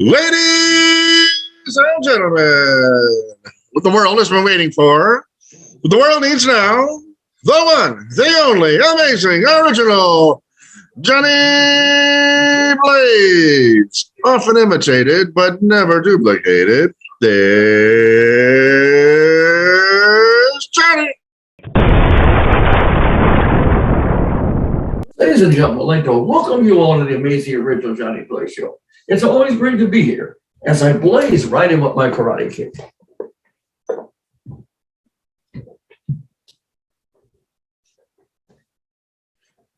Ladies and gentlemen, what the world has been waiting for, what the world needs now, the one, the only, amazing, original, Johnny Blaze. Often imitated, but never duplicated. There's Johnny. Ladies and gentlemen, I'd like to welcome you all to the amazing original Johnny Blaze Show. It's always great to be here as I blaze right in with my karate kick.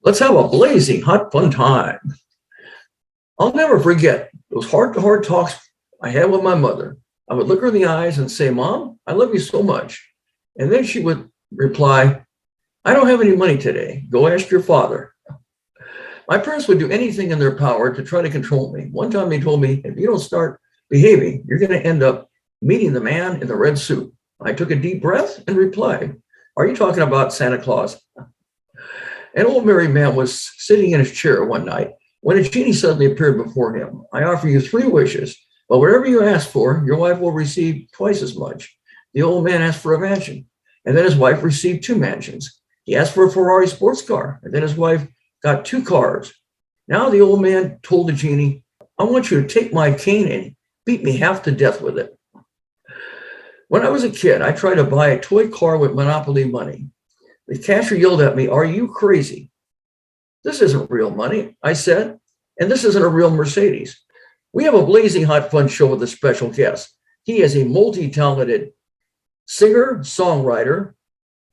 Let's have a blazing hot fun time. I'll never forget those heart-to-heart talks I had with my mother. I would look her in the eyes and say, "Mom, I love you so much." And then she would reply, "I don't have any money today. Go ask your father." My parents would do anything in their power to try to control me. One time they told me, "If you don't start behaving, you're going to end up meeting the man in the red suit." I took a deep breath and replied, "Are you talking about Santa Claus?" An old married man was sitting in his chair one night when a genie suddenly appeared before him. "I offer you 3 wishes, but whatever you ask for, your wife will receive twice as much." The old man asked for a mansion, and then his wife received 2 mansions. He asked for a Ferrari sports car, and then his wife got 2 cars. Now the old man told the genie, "I want you to take my cane and beat me half to death with it." When I was a kid, I tried to buy a toy car with Monopoly money. The cashier yelled at me, "Are you crazy? This isn't real money," I said, "and this isn't a real Mercedes." We have a blazing hot fun show with a special guest. He is a multi-talented singer, songwriter,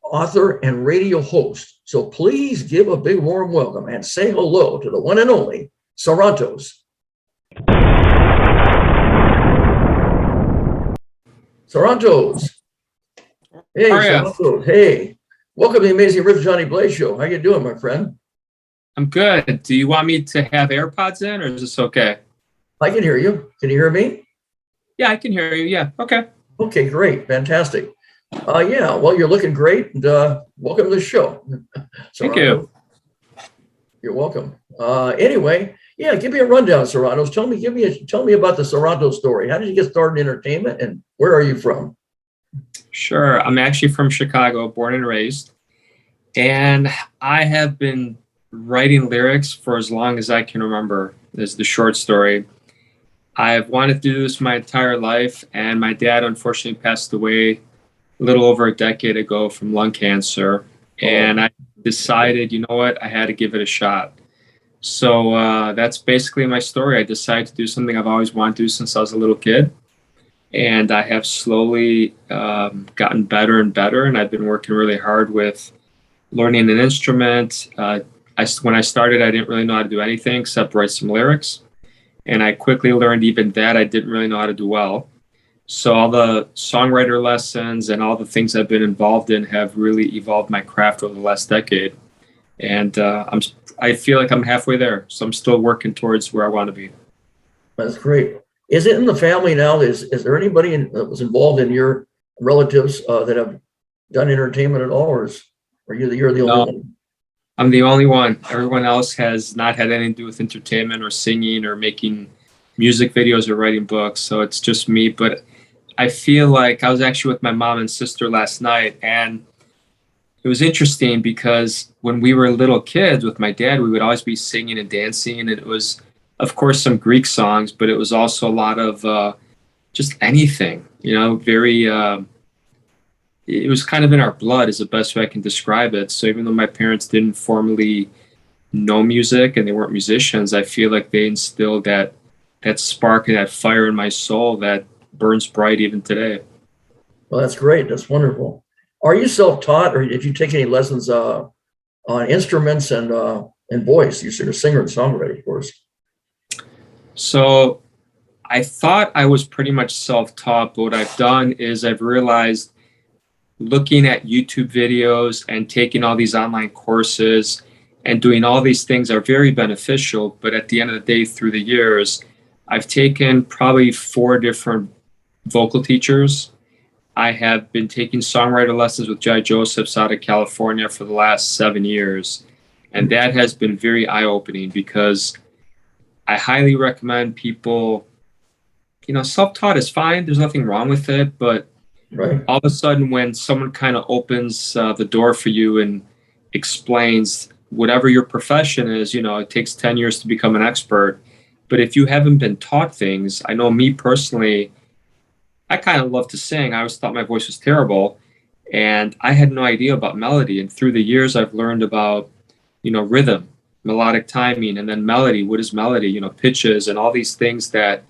author, and radio host. So please give a big warm welcome and say hello to the one and only SARANTOS. SARANTOS. Hey, SARANTOS. Hey, welcome to the amazing Rich Johnny Blaze Show. How you doing, my friend? I'm good. Do you want me to have AirPods in, or is this okay? I can hear you. Can you hear me? Yeah, I can hear you. Yeah. Okay. Okay, great. Fantastic. Yeah, well, you're looking great. And welcome to the show. Thank you. You're welcome. Anyway, yeah, give me a rundown, Sarantos. Tell me about the Sarantos story. How did you get started in entertainment, and where are you from? Sure. I'm actually from Chicago, born and raised. And I have been writing lyrics for as long as I can remember, is the short story. I've wanted to do this my entire life, and my dad unfortunately passed away a little over a decade ago from lung cancer. And I decided, you know what, I had to give it a shot. So that's basically my story. I decided to do something I've always wanted to do since I was a little kid. And I have slowly gotten better and better. And I've been working really hard with learning an instrument. When I started, I didn't really know how to do anything except write some lyrics. And I quickly learned even that I didn't really know how to do well. So all the songwriter lessons and all the things I've been involved in have really evolved my craft over the last decade. And I feel like I'm halfway there. So I'm still working towards where I want to be. That's great. Is it in the family now? Is there anybody that was involved in your relatives that have done entertainment at all, or you're the only one? I'm the only one. Everyone else has not had anything to do with entertainment or singing or making music videos or writing books. So it's just me. But I feel like I was actually with my mom and sister last night, and it was interesting because when we were little kids with my dad, we would always be singing and dancing. And it was, of course, some Greek songs, but it was also a lot of just anything, very, it was kind of in our blood is the best way I can describe it. So even though my parents didn't formally know music and they weren't musicians, I feel like they instilled that spark and that fire in my soul that burns bright even today. Well, that's great. That's wonderful. Are you self-taught, or did you take any lessons on instruments and voice? You're a singer and songwriter, of course. So I thought I was pretty much self-taught, but what I've done is I've realized looking at YouTube videos and taking all these online courses and doing all these things are very beneficial. But at the end of the day, through the years, I've taken probably 4 different vocal teachers. I have been taking songwriter lessons with Jai Josephs out of California for the last 7 years. And that has been very eye-opening because I highly recommend people self-taught is fine. There's nothing wrong with it. But Right. all of a sudden, when someone kind of opens the door for you and explains whatever your profession is, it takes 10 years to become an expert. But if you haven't been taught things, I know me personally, I kind of love to sing. I always thought my voice was terrible, and I had no idea about melody. And through the years, I've learned about, rhythm, melodic timing, and then melody. What is melody? Pitches and all these things that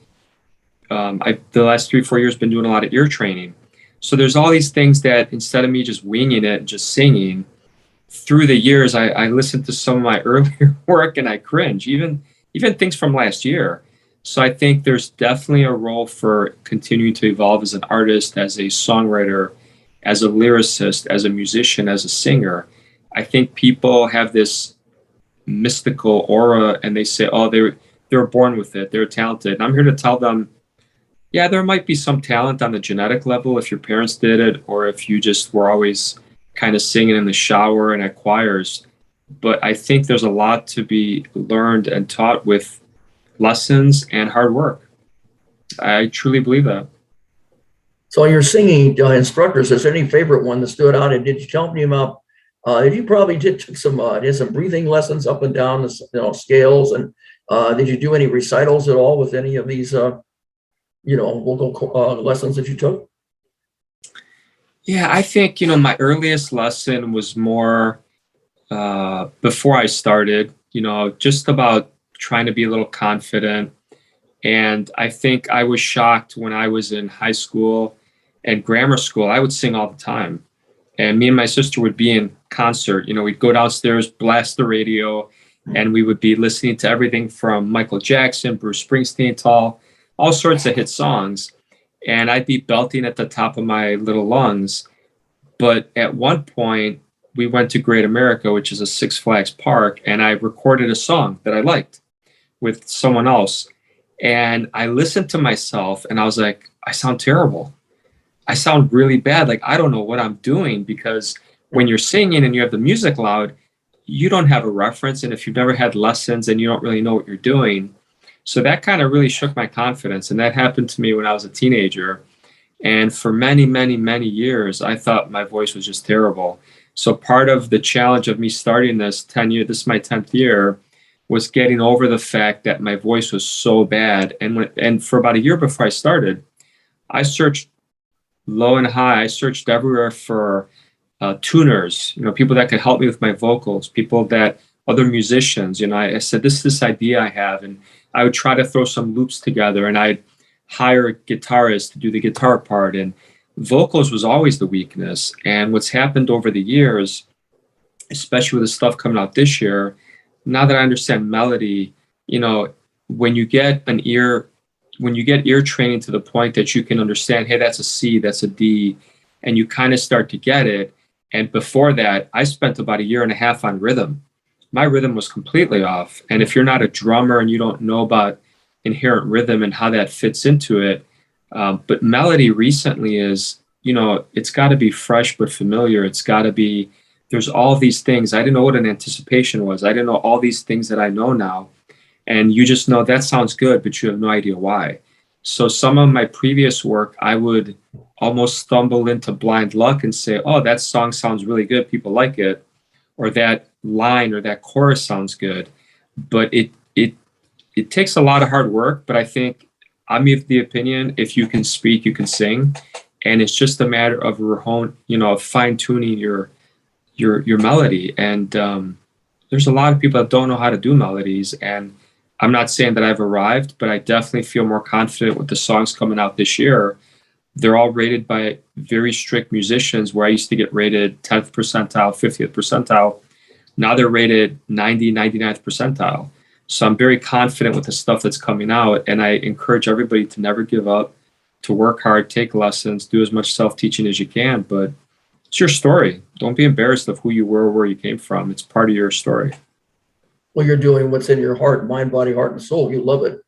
the last 3-4 years been doing a lot of ear training. So there's all these things that instead of me just winging it, just singing, through the years, I listened to some of my earlier work and I cringe, even things from last year. So I think there's definitely a role for continuing to evolve as an artist, as a songwriter, as a lyricist, as a musician, as a singer. I think people have this mystical aura and they say, oh, they're born with it, they're talented. And I'm here to tell them, yeah, there might be some talent on the genetic level if your parents did it, or if you just were always kind of singing in the shower and at choirs. But I think there's a lot to be learned and taught with lessons and hard work. I truly believe that. So your singing instructors, is there any favorite one that stood out? And did you tell me about, you probably did some breathing lessons up and down the scales, and did you do any recitals at all with any of these vocal lessons that you took? Yeah, I think, my earliest lesson was more before I started, just about trying to be a little confident. And I think I was shocked when I was in high school and grammar school. I would sing all the time. And me and my sister would be in concert. We'd go downstairs, blast the radio, and we would be listening to everything from Michael Jackson, Bruce Springsteen, all sorts of hit songs. And I'd be belting at the top of my little lungs. But at one point, we went to Great America, which is a Six Flags park, and I recorded a song that I liked with someone else. And I listened to myself and I was like, I sound terrible. I sound really bad. Like, I don't know what I'm doing, because when you're singing and you have the music loud, you don't have a reference. And if you've never had lessons and you don't really know what you're doing. So that kind of really shook my confidence. And that happened to me when I was a teenager. And for many, many, many years, I thought my voice was just terrible. So part of the challenge of me starting this this is my 10th year, was getting over the fact that my voice was so bad. And for about a year before I started, I searched low and high. I searched everywhere for tuners, people that could help me with my vocals, other musicians. I said, this idea I have, and I would try to throw some loops together, and I'd hire guitarists to do the guitar part, and vocals was always the weakness. And what's happened over the years, especially with the stuff coming out this year, now that I understand melody, when you get ear training to the point that you can understand, hey, that's a C, that's a D, and you kind of start to get it. And before that, I spent about 1.5 years on rhythm. My rhythm was completely off. And if you're not a drummer and you don't know about inherent rhythm and how that fits into it, but melody recently is, it's got to be fresh but familiar. It's got to be, there's all these things. I didn't know what an anticipation was. I didn't know all these things that I know now. And you just know that sounds good, but you have no idea why. So some of my previous work, I would almost stumble into blind luck and say, oh, that song sounds really good, people like it, or that line or that chorus sounds good. But it takes a lot of hard work. But I think I'm of the opinion, if you can speak, you can sing. And it's just a matter of fine tuning your melody. And there's a lot of people that don't know how to do melodies. And I'm not saying that I've arrived, but I definitely feel more confident with the songs coming out this year. They're all rated by very strict musicians, where I used to get rated 10th percentile, 50th percentile. Now they're rated 90, 99th percentile. So I'm very confident with the stuff that's coming out. And I encourage everybody to never give up, to work hard, take lessons, do as much self-teaching as you can. But it's your story. Don't be embarrassed of who you were, where you came from. It's part of your story. Well, you're doing what's in your heart, mind, body, heart, and soul. You love it.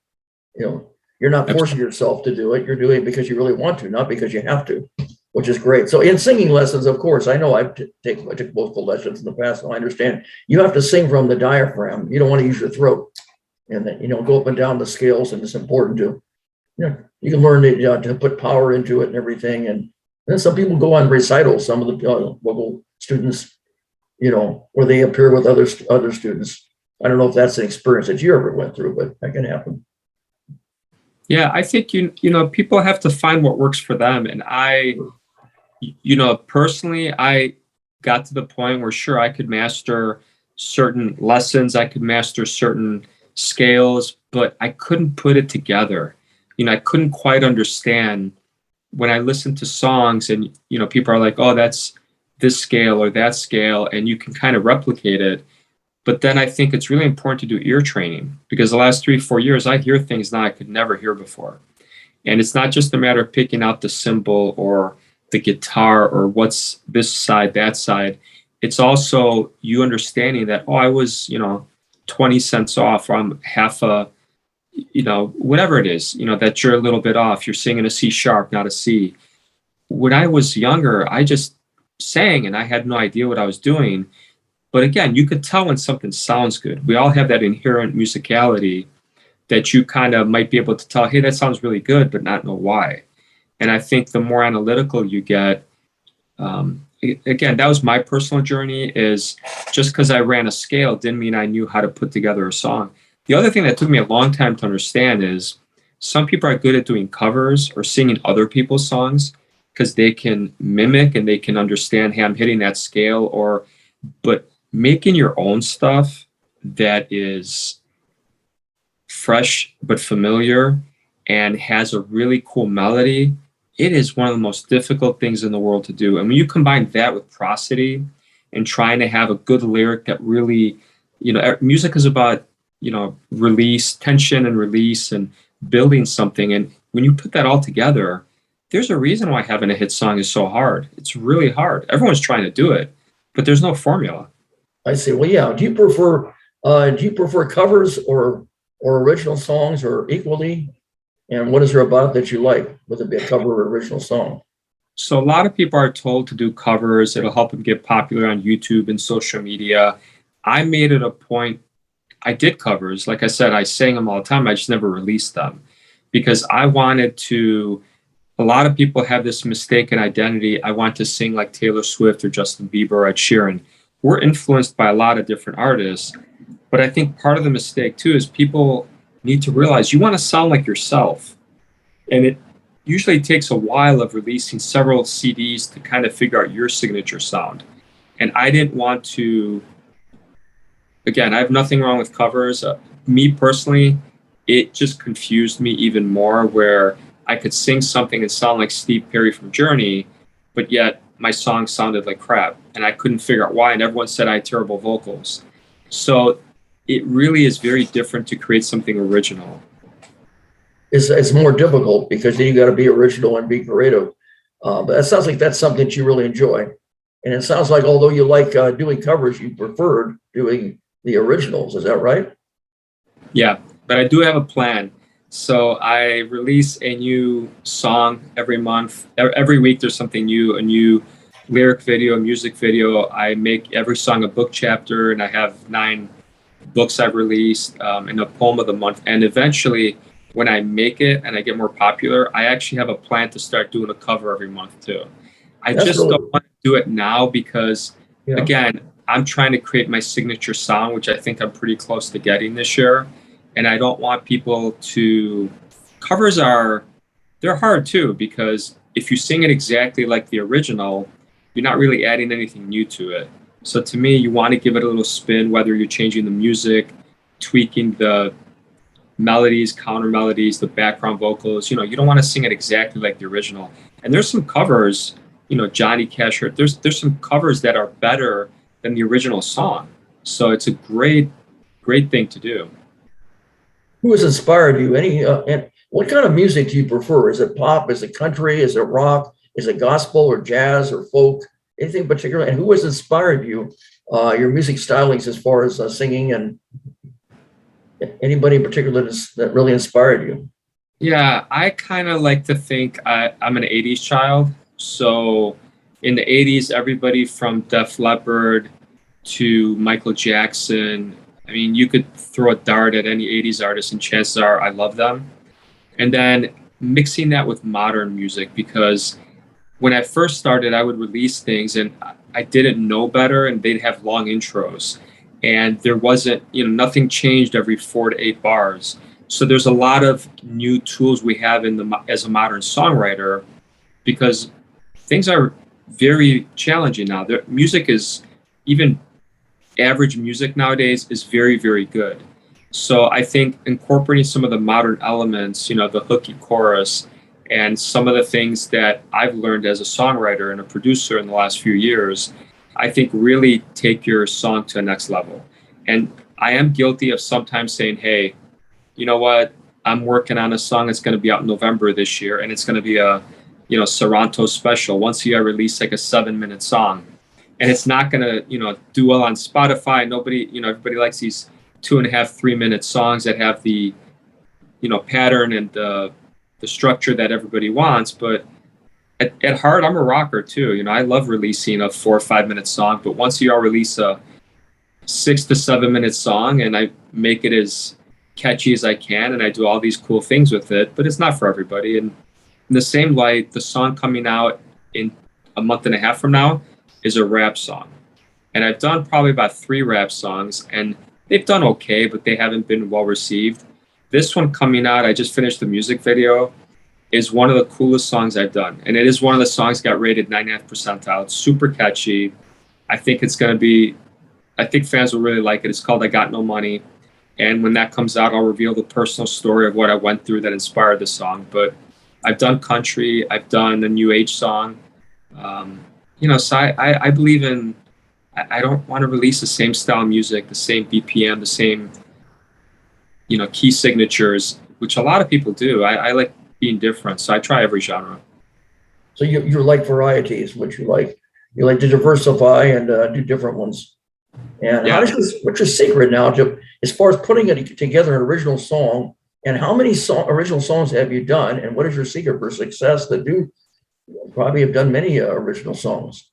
You're not forcing yourself to do it. You're doing it because you really want to, not because you have to, which is great. So in singing lessons, of course, I know I took vocal lessons in the past, so I understand. You have to sing from the diaphragm. You don't want to use your throat, and then, go up and down the scales, and it's important to Yeah, you can learn to put power into it and everything. And then some people go on recitals. Some of the local students, where they appear with other students. I don't know if that's an experience that you ever went through, but that can happen. Yeah, I think people have to find what works for them. And personally, I got to the point where sure I could master certain lessons, I could master certain scales, but I couldn't put it together. I couldn't quite understand when I listened to songs and people are like, oh, that's this scale or that scale, and you can kind of replicate it. But then I think it's really important to do ear training, because the last 3-4 years I hear things now I could never hear before. And it's not just a matter of picking out the cymbal or the guitar or what's this side, that side. It's also you understanding that, oh, I was, 20 cents off, or I'm half a, whatever it is, that you're a little bit off. You're singing a C sharp, not a C. When I was younger, I just sang and I had no idea what I was doing. But again, you could tell when something sounds good. We all have that inherent musicality that you kind of might be able to tell, hey, that sounds really good, but not know why. And I think the more analytical you get, again, that was my personal journey, is just because I ran a scale didn't mean I knew how to put together a song. The other thing that took me a long time to understand is some people are good at doing covers or singing other people's songs because they can mimic and they can understand, hey, I'm hitting that scale, but making your own stuff that is fresh but familiar and has a really cool melody, it is one of the most difficult things in the world to do. And when you combine that with prosody and trying to have a good lyric that really, music is about, release, tension and release and building something. And when you put that all together, there's a reason why having a hit song is so hard. It's really hard. Everyone's trying to do it, but there's no formula. I see. Well, yeah. Do you prefer covers or original songs, or equally? And what is there about that you like, whether it be a cover or original song? So a lot of people are told to do covers. It'll help them get popular on YouTube and social media. I made it a point. I did covers. Like I said, I sang them all the time. I just never released them because I wanted to. A lot of people have this mistaken identity. I want to sing like Taylor Swift or Justin Bieber or Ed Sheeran. We're influenced by a lot of different artists. But I think part of the mistake too is people need to realize you want to sound like yourself. And it usually takes a while of releasing several CDs to kind of figure out your signature sound. And I didn't want to, again, I have nothing wrong with covers. Me personally, it just confused me even more, where I could sing something and sound like Steve Perry from Journey, but yet my song sounded like crap. And I couldn't figure out why. And everyone said I had terrible vocals. So it really is very different to create something original. It's more difficult because then you got to be original and be creative. But that sounds like that's something that you really enjoy. And it sounds like although you like doing covers, you preferred doing the originals. Is that right? Yeah, but I do have a plan. So I release a new song every month. Every week there's something new, a new lyric video, a music video. I make every song a book chapter, and I have 9 books I've released, and a poem of the month. And eventually, when I make it and I get more popular, I actually have a plan to start doing a cover every month too. That's just really don't want to do it now because, again, I'm trying to create my signature sound, which I think I'm pretty close to getting this year. And I don't want people to, they're hard too, because if you sing it exactly like the original, you're not really adding anything new to it. So to me, you want to give it a little spin, whether you're changing the music, tweaking the melodies, counter melodies, the background vocals. You don't want to sing it exactly like the original. And there's some covers, Johnny Cash, there's some covers that are better than the original song. So it's a great thing to do. Who has inspired you? And what kind of music do you prefer? Is it pop? Is it country? Is it rock? Is it gospel or jazz or folk? Anything particular? And who has inspired you? Your music stylings as far as singing, and anybody in particular that really inspired you? Yeah, I kind of like to think I'm an 80s child. So in the 80s, everybody from Def Leppard to Michael Jackson, I mean, you could throw a dart at any 80s artist and chances are I love them. And then mixing that with modern music, because when I first started, I would release things and I didn't know better, and they'd have long intros, and there wasn't, nothing changed every 4 to 8 bars. So there's a lot of new tools we have as a modern songwriter, because things are very challenging now. Music is, even average music nowadays, is very, very good. So I think incorporating some of the modern elements, the hooky chorus, and some of the things that I've learned as a songwriter and a producer in the last few years, I think really take your song to a next level. And I am guilty of sometimes saying, hey, you know what? I'm working on a song that's going to be out in November this year, and it's going to be a, SARANTOS special. Once a year, I release like a 7-minute song, and it's not going to, do well on Spotify. Nobody, everybody likes these 2.5, 3-minute songs that have the, pattern and the structure that everybody wants. But at heart, I'm a rocker too. I love releasing a 4 or 5-minute song, but once a year, I'll release a 6 to 7-minute song, and I make it as catchy as I can, and I do all these cool things with it, but it's not for everybody. And in the same light, the song coming out in a month and a half from now is a rap song. And I've done probably about 3 rap songs, and they've done okay, but they haven't been well received. This one coming out, I just finished the music video, is one of the coolest songs I've done. And it is one of the songs got rated 99th percentile. It's super catchy. I think fans will really like it. It's called I Got No Money. And when that comes out, I'll reveal the personal story of what I went through that inspired the song. But I've done country, I've done a new age song. So I believe in, I don't want to release the same style of music, the same BPM, the same, key signatures, which a lot of people do. I like being different, so I try every genre. So you like varieties, which you like. You like to diversify and do different ones. And Yeah. What's your secret now to, as far as putting it together, an original song? And how many original songs have you done? And what is your secret for success that do probably have done many original songs?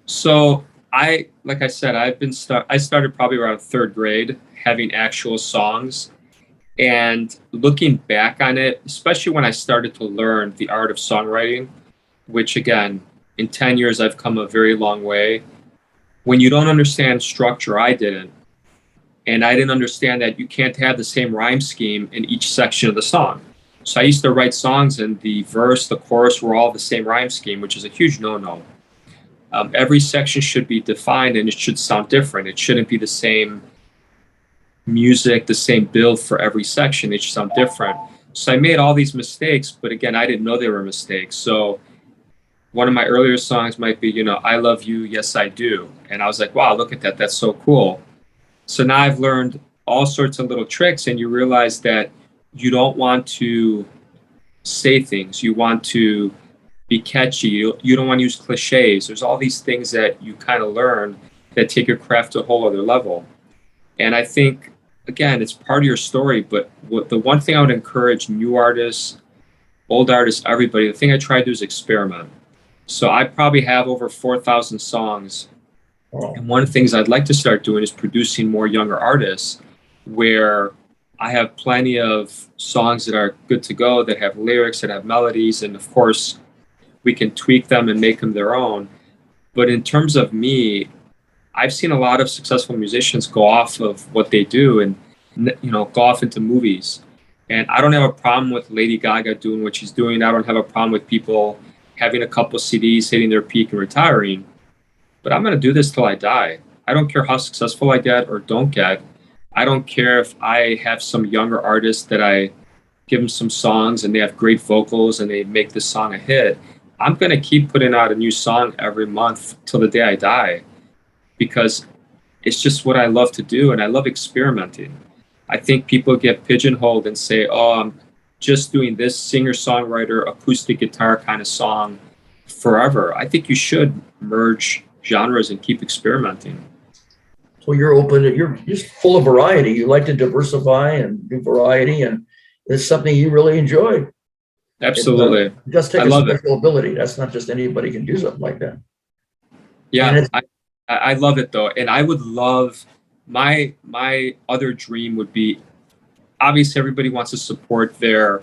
So like I said, I started probably around 3rd grade having actual songs, and looking back on it, especially when I started to learn the art of songwriting, which again, in 10 years, I've come a very long way. When you don't understand structure, I didn't. And I didn't understand that you can't have the same rhyme scheme in each section of the song. So I used to write songs and the verse, the chorus were all the same rhyme scheme, which is a huge no-no. Every section should be defined and it should sound different. It shouldn't be the same music, the same build for every section. It should sound different. So I made all these mistakes, but again, I didn't know they were mistakes. So one of my earlier songs might be, I love you, yes, I do. And I was like, wow, look at that. That's so cool. So now I've learned all sorts of little tricks, and you realize that you don't want to say things. You want to be catchy. You don't want to use cliches. There's all these things that you kind of learn that take your craft to a whole other level. And I think, again, it's part of your story. But the one thing I would encourage new artists, old artists, everybody, the thing I try to do is experiment. So I probably have over 4,000 songs. And one of the things I'd like to start doing is producing more younger artists, where I have plenty of songs that are good to go, that have lyrics, that have melodies, and of course, we can tweak them and make them their own. But in terms of me, I've seen a lot of successful musicians go off of what they do and, go off into movies. And I don't have a problem with Lady Gaga doing what she's doing. I don't have a problem with people having a couple CDs, hitting their peak and retiring. But I'm going to do this till I die. I don't care how successful I get or don't get. I don't care if I have some younger artist that I give them some songs and they have great vocals and they make this song a hit. I'm going to keep putting out a new song every month till the day I die, because it's just what I love to do, and I love experimenting. I think people get pigeonholed and say, oh, I'm just doing this singer-songwriter, acoustic guitar kind of song forever. I think you should merge genres and keep experimenting. So you're open, you're just full of variety. You like to diversify and do variety, and it's something you really enjoy. Absolutely. It does take I a love special ability. That's not just anybody can do something like that. Yeah, I love it though. And I would love, my other dream would be, obviously everybody wants to support their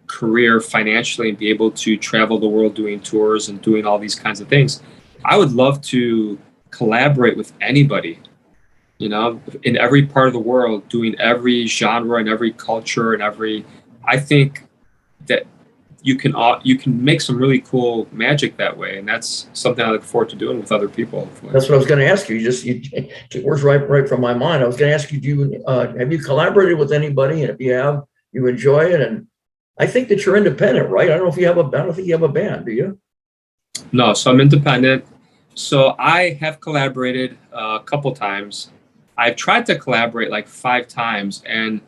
career financially and be able to travel the world doing tours and doing all these kinds of things, I would love to collaborate with anybody, you know, in every part of the world, doing every genre and every culture and every. I think that you can make some really cool magic that way, and that's something I look forward to doing with other people. Hopefully. That's what I was going to ask you. You took words right from my mind. I was going to ask you, have you collaborated with anybody? And if you have, you enjoy it. And I think that you're independent, right? I don't think you have a band, do you? No, so I'm independent. So I have collaborated a couple times. I've tried to collaborate like 5 times, and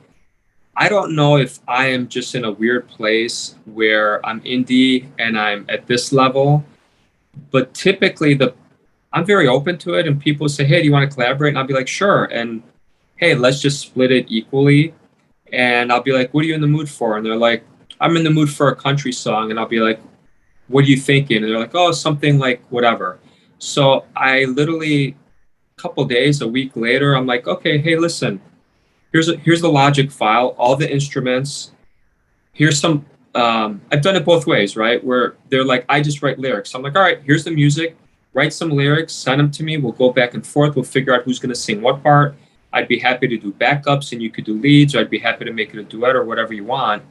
I don't know if I am just in a weird place where I'm indie and I'm at this level, but typically I'm very open to it, and people say, "Hey, do you want to collaborate?" And I'll be like, "Sure." And hey, let's just split it equally. And I'll be like, "What are you in the mood for?" And they're like, "I'm in the mood for a country song." And I'll be like, "What are you thinking?" And they're like, "Oh, something like whatever." So I literally, a couple days, a week later, I'm like, "Okay, hey, listen. Here's the Logic file, all the instruments. Here's some." I've done it both ways, right? Where they're like, "I just write lyrics." So I'm like, "All right, here's the music. Write some lyrics, send them to me. We'll go back and forth. We'll figure out who's going to sing what part. I'd be happy to do backups, and you could do leads, or I'd be happy to make it a duet or whatever you want."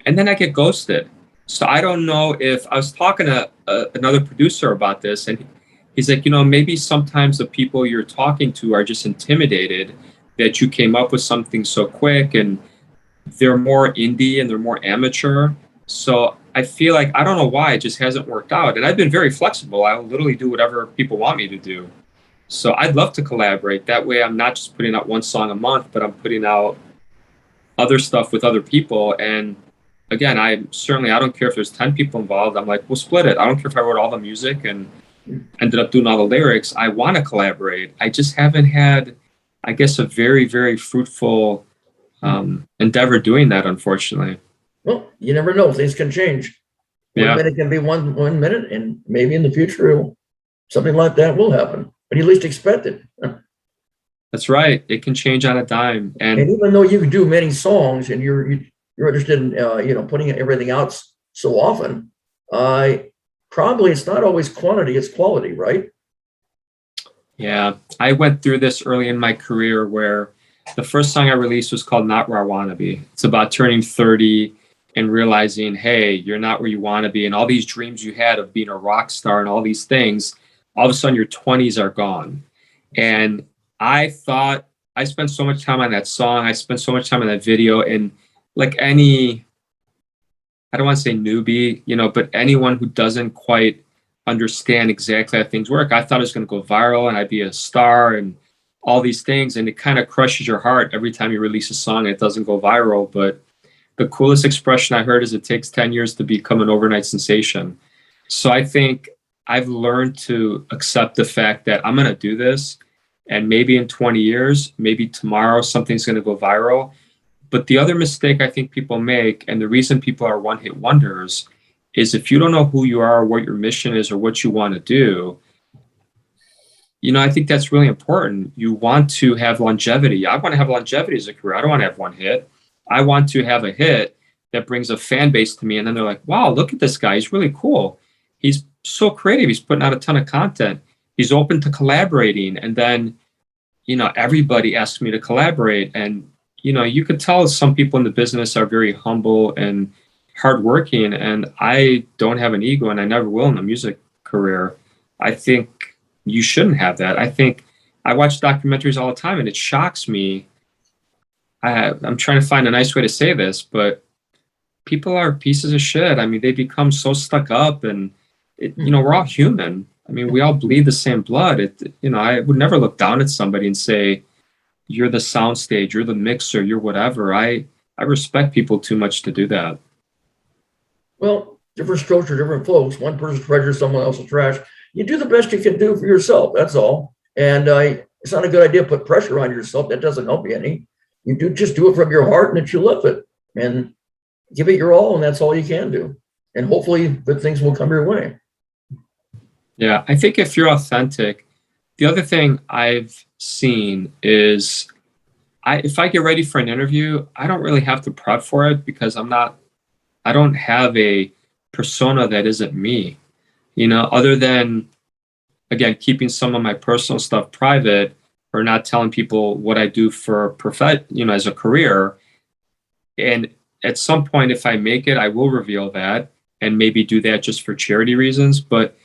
And then I get ghosted. So I don't know if I was talking to another producer about this, and he's like, maybe sometimes the people you're talking to are just intimidated that you came up with something so quick, and they're more indie and they're more amateur. So I feel like, I don't know why it just hasn't worked out. And I've been very flexible. I'll literally do whatever people want me to do. So I'd love to collaborate. That way I'm not just putting out one song a month, but I'm putting out other stuff with other people. And again, I don't care if there's 10 people involved. I'm like, we'll split it. I don't care if I wrote all the music and ended up doing all the lyrics. I want to collaborate. I just haven't had, I guess, a very, very fruitful endeavor doing that, unfortunately. Well, you never know. Things can change. One minute can be one minute, and maybe in the future, something like that will happen. But you at least expect it. That's right. It can change on a dime. And even though you can do many songs, and you're interested in putting everything out so often, probably it's not always quantity; it's quality, right? Yeah, I went through this early in my career where the first song I released was called Not Where I Want to Be. It's about turning 30 and realizing, hey, you're not where you want to be. And all these dreams you had of being a rock star and all these things, all of a sudden your 20s are gone. And I thought, I spent so much time on that song. I spent so much time on that video. And like any, I don't want to say newbie, but anyone who doesn't quite understand exactly how things work, I thought it was going to go viral and I'd be a star and all these things. And it kind of crushes your heart every time you release a song and it doesn't go viral. But the coolest expression I heard is it takes 10 years to become an overnight sensation. So I think I've learned to accept the fact that I'm going to do this, and maybe in 20 years, maybe tomorrow, something's going to go viral. But the other mistake I think people make, and the reason people are one-hit wonders, is if you don't know who you are, or what your mission is, or what you want to do, I think that's really important. You want to have longevity. I want to have longevity as a career. I don't want to have one hit. I want to have a hit that brings a fan base to me. And then they're like, wow, look at this guy. He's really cool. He's so creative. He's putting out a ton of content. He's open to collaborating. And then, everybody asks me to collaborate. And, you could tell some people in the business are very humble and hardworking. And I don't have an ego, and I never will in the music career. I think you shouldn't have that. I think I watch documentaries all the time, and it shocks me. I'm trying to find a nice way to say this, but people are pieces of shit. I mean, they become so stuck up, and we're all human. I mean, we all bleed the same blood. I would never look down at somebody and say, you're the soundstage, you're the mixer, you're whatever. I respect people too much to do that. Well, different strokes for different folks. One person's treasure, someone else's trash. You do the best you can do for yourself. That's all. And it's not a good idea to put pressure on yourself. That doesn't help you any. You just do it from your heart, and that you love it, and give it your all, and that's all you can do. And hopefully good things will come your way. Yeah, I think if you're authentic, the other thing I've seen is if I get ready for an interview, I don't really have to prep for it, because I'm not I don't have a persona that isn't me, other than, again, keeping some of my personal stuff private or not telling people what I do for as a career. And at some point, if I make it, I will reveal that and maybe do that just for charity reasons. But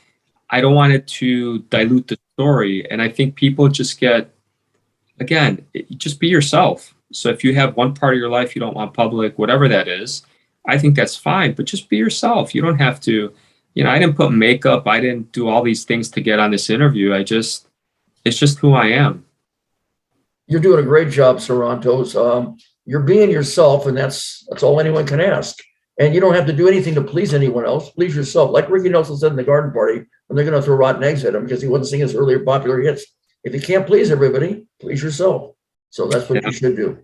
I don't want it to dilute the story. And I think people just just be yourself. So if you have one part of your life you don't want public, whatever that is, I think that's fine. But just be yourself. You don't have to, I didn't put makeup. I didn't do all these things to get on this interview. It's just who I am. You're doing a great job, Sarantos. You're being yourself, and that's all anyone can ask. And you don't have to do anything to please anyone else. Please yourself. Like Ricky Nelson said in the garden party, when they're going to throw rotten eggs at him because he wasn't singing his earlier popular hits. If you can't please everybody, please yourself. So that's what you should do.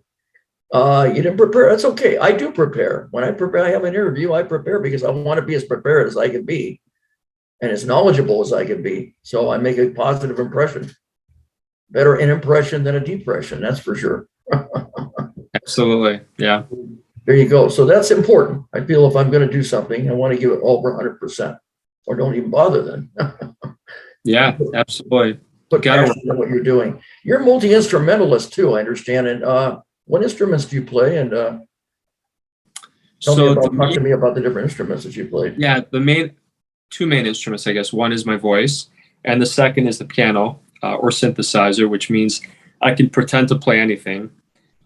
You didn't prepare. That's okay. I do prepare. When I prepare, I have an interview, I prepare because I want to be as prepared as I can be and as knowledgeable as I can be. So I make a positive impression. Better an impression than a depression, that's for sure. Absolutely. Yeah. There you go. So that's important. I feel if I'm going to do something, I want to give it over 100%, or don't even bother then. Yeah, absolutely. Put passion in what you're doing. You're a multi-instrumentalist too, I understand. And what instruments do you play? And talk to me about the different instruments that you played. Yeah, two main instruments, I guess. One is my voice, and the second is the piano or synthesizer, which means I can pretend to play anything.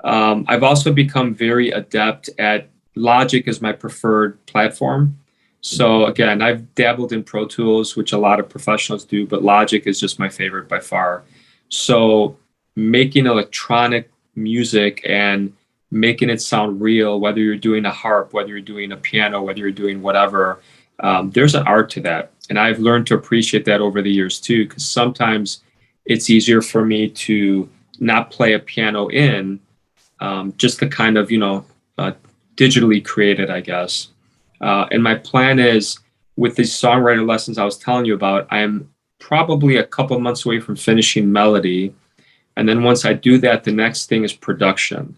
I've also become very adept at Logic as my preferred platform. So again, I've dabbled in Pro Tools, which a lot of professionals do, but Logic is just my favorite by far. So making electronic music and making it sound real, whether you're doing a harp, whether you're doing a piano, whether you're doing whatever, there's an art to that. And I've learned to appreciate that over the years too, because sometimes it's easier for me to not play a piano in, just to kind of, digitally create it, I guess. And my plan is, with these songwriter lessons I was telling you about, I'm probably a couple months away from finishing melody. And then once I do that, the next thing is production.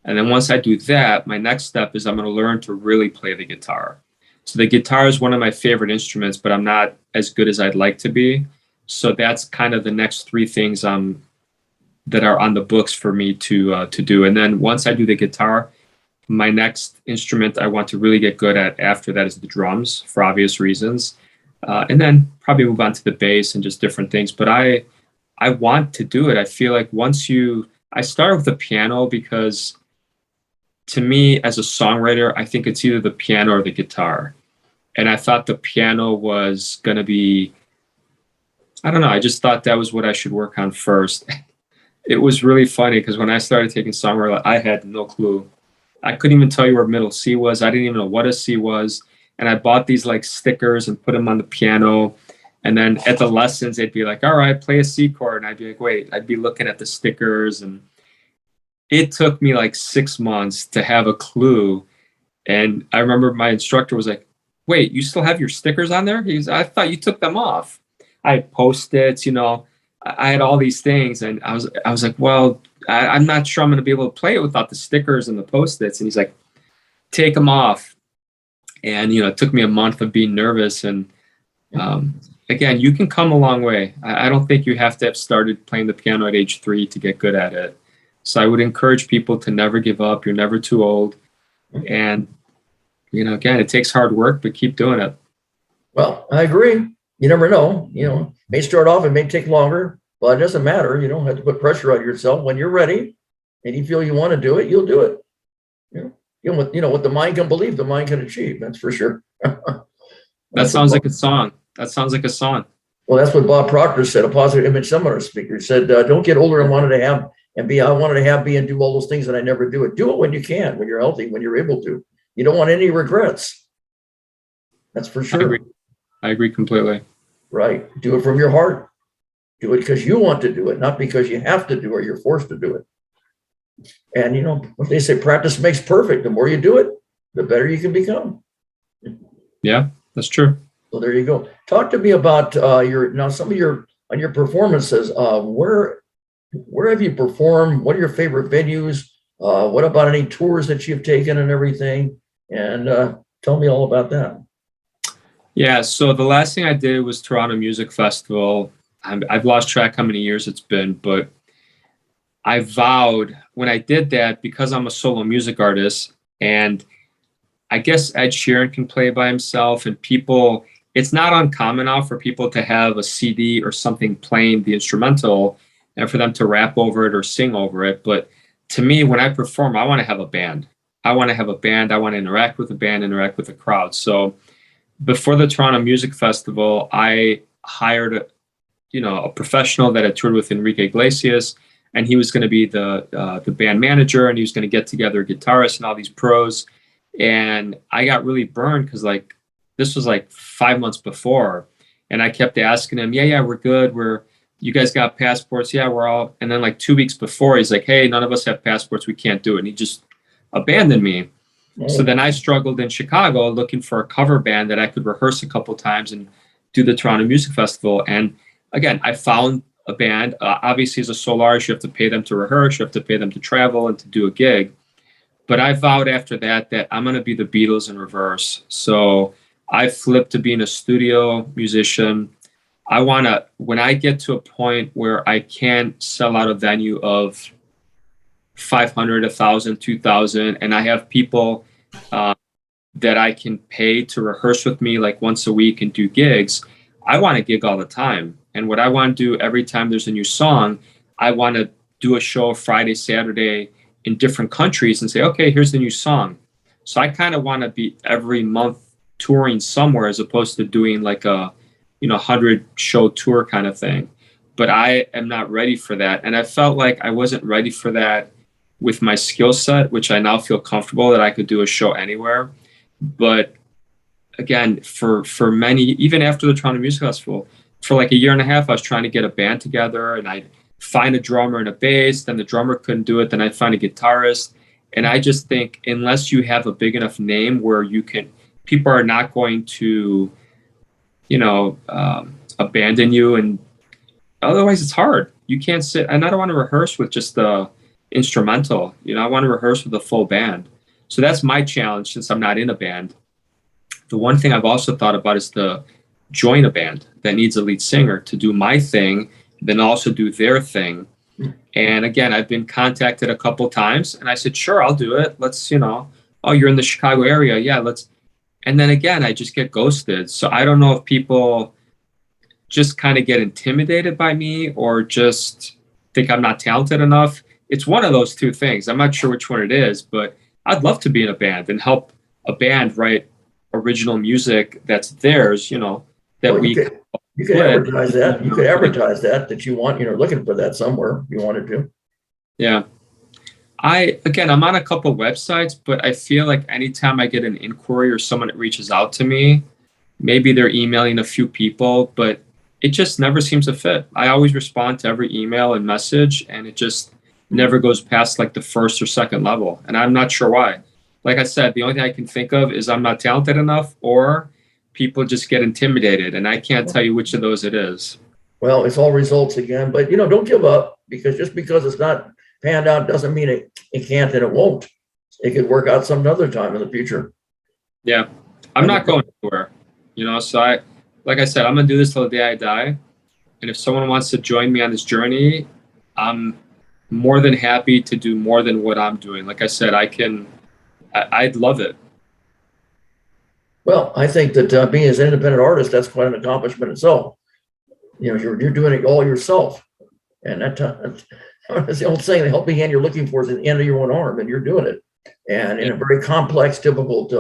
And then once I do that, my next step is I'm going to learn to really play the guitar. So the guitar is one of my favorite instruments, but I'm not as good as I'd like to be. So that's kind of the next three things that are on the books for me to do. And then once I do the guitar, my next instrument I want to really get good at after that is the drums, for obvious reasons. And then probably move on to the bass and just different things. But I want to do it. I feel like I started with the piano because, to me, as a songwriter, I think it's either the piano or the guitar. And I thought the piano was going to be, I don't know, I just thought that was what I should work on first. It was really funny because when I started taking songwriter, I had no clue. I couldn't even tell you where middle C was. I didn't even know what a C was. And I bought these like stickers and put them on the piano. And then at the lessons, they'd be like, all right, play a C chord. And I'd be like, wait, I'd be looking at the stickers. And it took me like 6 months to have a clue. And I remember my instructor was like, wait, you still have your stickers on there? I thought you took them off. I had Post-its, I had all these things. And I was like, well, I'm not sure I'm going to be able to play it without the stickers and the Post-its. And he's like, take them off. And, it took me a month of being nervous. And again, you can come a long way. I don't think you have to have started playing the piano at age 3 to get good at it. So I would encourage people to never give up. You're never too old. And, again, it takes hard work, but keep doing it. Well, I agree. You never know. May start off, it may take longer, but it doesn't matter. You don't have to put pressure on yourself. When you're ready and you feel you want to do it, you'll do it. What the mind can believe, the mind can achieve. That's for sure. That sounds like a song. That sounds like a song. Well, that's what Bob Proctor said, a positive image seminar speaker. He said, don't get older and wanted to have and be, I wanted to have, be, and do all those things that I never do it. Do it when you can, when you're healthy, when you're able to. You don't want any regrets. That's for sure. I agree completely. Right. Do it from your heart. Do it because you want to do it, not because you have to do it or you're forced to do it. And what they say, practice makes perfect. The more you do it, the better you can become. Yeah, that's true. So there you go. Talk to me about some of your performances. Where have you performed? What are your favorite venues? What about any tours that you've taken and everything? And Tell me all about that. Yeah, so the last thing I did was Toronto Music Festival. I've lost track how many years it's been, but I vowed when I did that, because I'm a solo music artist, and I guess Ed Sheeran can play by himself, and people, it's not uncommon now for people to have a CD or something playing the instrumental and for them to rap over it or sing over it. But to me, when I perform, I want to have a band. I want to have a band. I want to interact with the band, interact with the crowd. So before the Toronto Music Festival, I hired a professional that had toured with Enrique Iglesias, and he was going to be the band manager, and he was going to get together guitarists and all these pros. And I got really burned because this was 5 months before, and I kept asking him, yeah, we're good. You guys got passports? Yeah, we're all. And then 2 weeks before, he's like, hey, none of us have passports. We can't do it. And he just abandoned me. So then I struggled in Chicago looking for a cover band that I could rehearse a couple times and do the Toronto Music Festival. And again, I found a band. Obviously, as a solo artist, you have to pay them to rehearse, you have to pay them to travel and to do a gig. But I vowed after that I'm going to be the Beatles in reverse. So I flipped to being a studio musician. When I get to a point where I can sell out a venue of 500, 1,000, 2,000, and I have people that I can pay to rehearse with me once a week and do gigs, I want to gig all the time. And what I want to do every time there's a new song, I want to do a show Friday, Saturday in different countries and say, okay, here's the new song. So I kind of want to be every month touring somewhere as opposed to doing a 100 show tour kind of thing. But I am not ready for that. And I felt like I wasn't ready for that with my skill set, which I now feel comfortable that I could do a show anywhere. But again, for many, even after the Toronto Music Festival, for a year and a half, I was trying to get a band together, and I'd find a drummer and a bass, then the drummer couldn't do it, then I'd find a guitarist. And I just think unless you have a big enough name where people are not going to, abandon you, and otherwise it's hard. You can't sit, and I don't want to rehearse with just the instrumental, I want to rehearse with a full band. So that's my challenge since I'm not in a band. The one thing I've also thought about is to join a band that needs a lead singer to do my thing, then also do their thing. And again, I've been contacted a couple times, and I said, sure, I'll do it. Let's, oh, you're in the Chicago area. Yeah, let's. And then again, I just get ghosted. So I don't know if people just kind of get intimidated by me or just think I'm not talented enough. It's one of those two things. I'm not sure which one it is, but I'd love to be in a band and help a band write original music that's theirs, that well, you could advertise that. You could advertise that you want, looking for that somewhere if you wanted to. Yeah. I'm on a couple websites, but I feel like anytime I get an inquiry or someone that reaches out to me, maybe they're emailing a few people, but it just never seems to fit. I always respond to every email and message, and it just never goes past the first or second level. And I'm not sure why. Like I said, the only thing I can think of is I'm not talented enough, or people just get intimidated, and I can't tell you which of those it is. Well, it's all results again, but don't give up, because just because it's not panned out doesn't mean it can't and it won't. It could work out some other time in the future. Yeah. I'm not going anywhere, so like I said, I'm going to do this till the day I die. And if someone wants to join me on this journey, I'm more than happy to do more than what I'm doing. Like I said, I'd love it. Well, I think that being as an independent artist, that's quite an accomplishment itself. You're doing it all yourself. And that's the old saying, the helping hand you're looking for is at the end of your one arm, and you're doing it. And in a very complex, difficult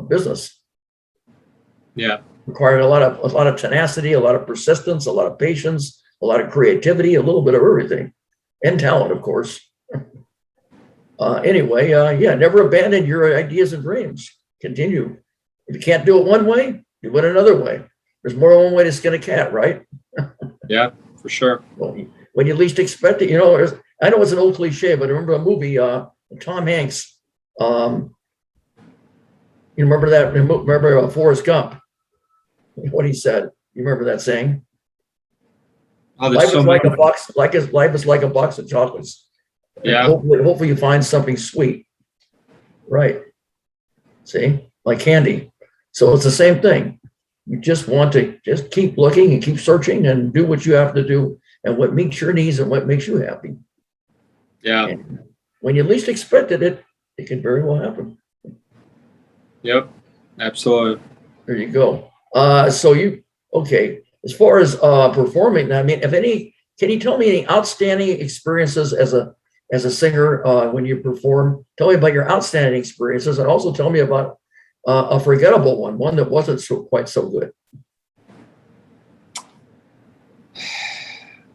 business. Yeah. Requiring a lot of tenacity, a lot of persistence, a lot of patience, a lot of creativity, a little bit of everything, and talent, of course. Never abandon your ideas and dreams. Continue. If you can't do it one way, do it another way. There's more than one way to skin a cat, right? Yeah, for sure. Well, when you least expect it, I know it's an old cliche, but I remember a movie, Tom Hanks. You remember that? Remember Forrest Gump? What he said. You remember that saying? Oh, life is like a box. Life is like a box of chocolates. Yeah. Hopefully you find something sweet. Right. See? like candy. So it's the same thing. You just want to just keep looking and keep searching and do what you have to do and what meets your needs and what makes you happy. Yeah. And when you least expected it, it can very well happen. Yep. Absolutely. There you go. Okay. As far as performing, I mean, can you tell me any outstanding experiences as a singer when you perform? Tell me about your outstanding experiences, and also tell me about a forgettable one that wasn't quite so good.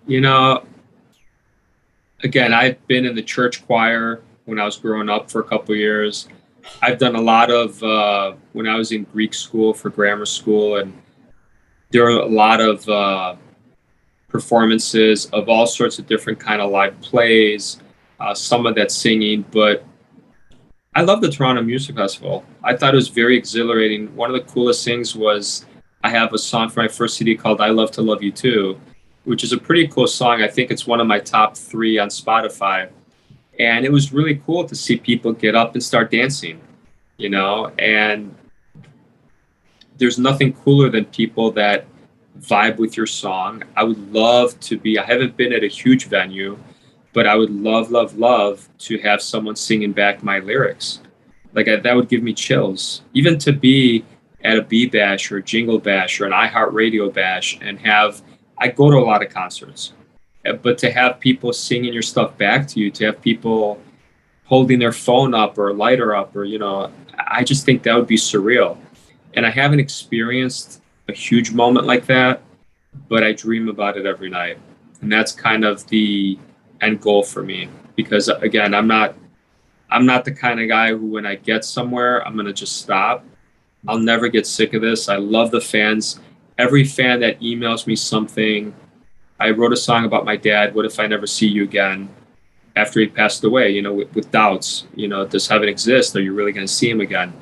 You know, again, I've been in the church choir when I was growing up for a couple of years. I've done a lot of when I was in Greek school for grammar school, and there are a lot of performances of all sorts of different kind of live plays, some of that singing. But I love the Toronto Music Festival. I thought it was very exhilarating. One of the coolest things was I have a song for my first CD called I Love to Love You Too, which is a pretty cool song. I think it's one of my top 3 on Spotify. And it was really cool to see people get up and start dancing, and there's nothing cooler than people that vibe with your song. I would love to I haven't been at a huge venue, but I would love, love, love to have someone singing back my lyrics. That would give me chills. Even to be at a B Bash or a Jingle Bash or an iHeartRadio Bash I go to a lot of concerts. But to have people singing your stuff back to you, to have people holding their phone up or lighter up, or, I just think that would be surreal. And I haven't experienced a huge moment like that, but I dream about it every night. And that's kind of the end goal for me. Because again, I'm not the kind of guy who, when I get somewhere, I'm going to just stop. I'll never get sick of this. I love the fans. Every fan that emails me something. I wrote a song about my dad. What if I never see you again? After he passed away, with doubts, does heaven exist? Are you really going to see him again?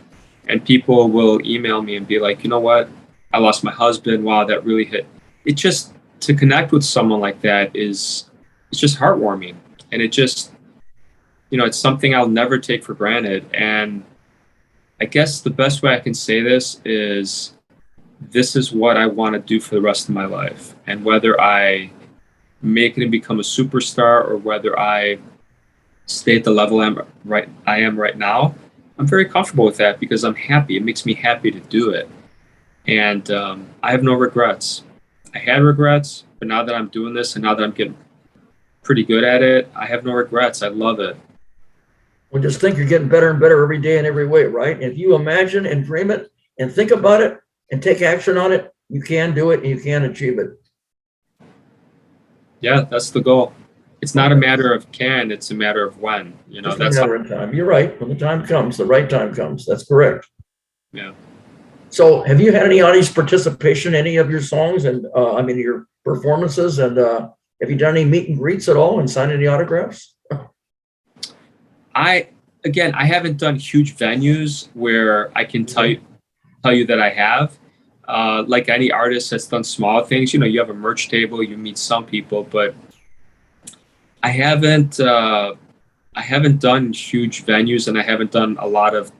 And people will email me and be like, you know what? I lost my husband. Wow, that really hit. It just, to connect with someone like that it's just heartwarming. And it just, it's something I'll never take for granted. And I guess the best way I can say this is what I want to do for the rest of my life. And whether I make it and become a superstar or whether I stay at the level I am right now, I'm very comfortable with that because I'm happy. It makes me happy to do it. And I have no regrets. I had regrets, but now that I'm doing this and now that I'm getting pretty good at it, I have no regrets. I love it. Well, just think you're getting better and better every day in every way, right? If you imagine and dream it and think about it and take action on it, you can do it and you can achieve it. Yeah, that's the goal. It's not a matter of can, it's a matter of when. It's a matter of time. You're right. When the time comes, the right time comes. That's correct. Yeah. So have you had any audience participation in any of your songs and your performances, and have you done any meet and greets at all and signed any autographs? I haven't done huge venues where I can tell you that I have. Like any artist that's done small things, you have a merch table, you meet some people, but I haven't done huge venues, and I haven't done a lot of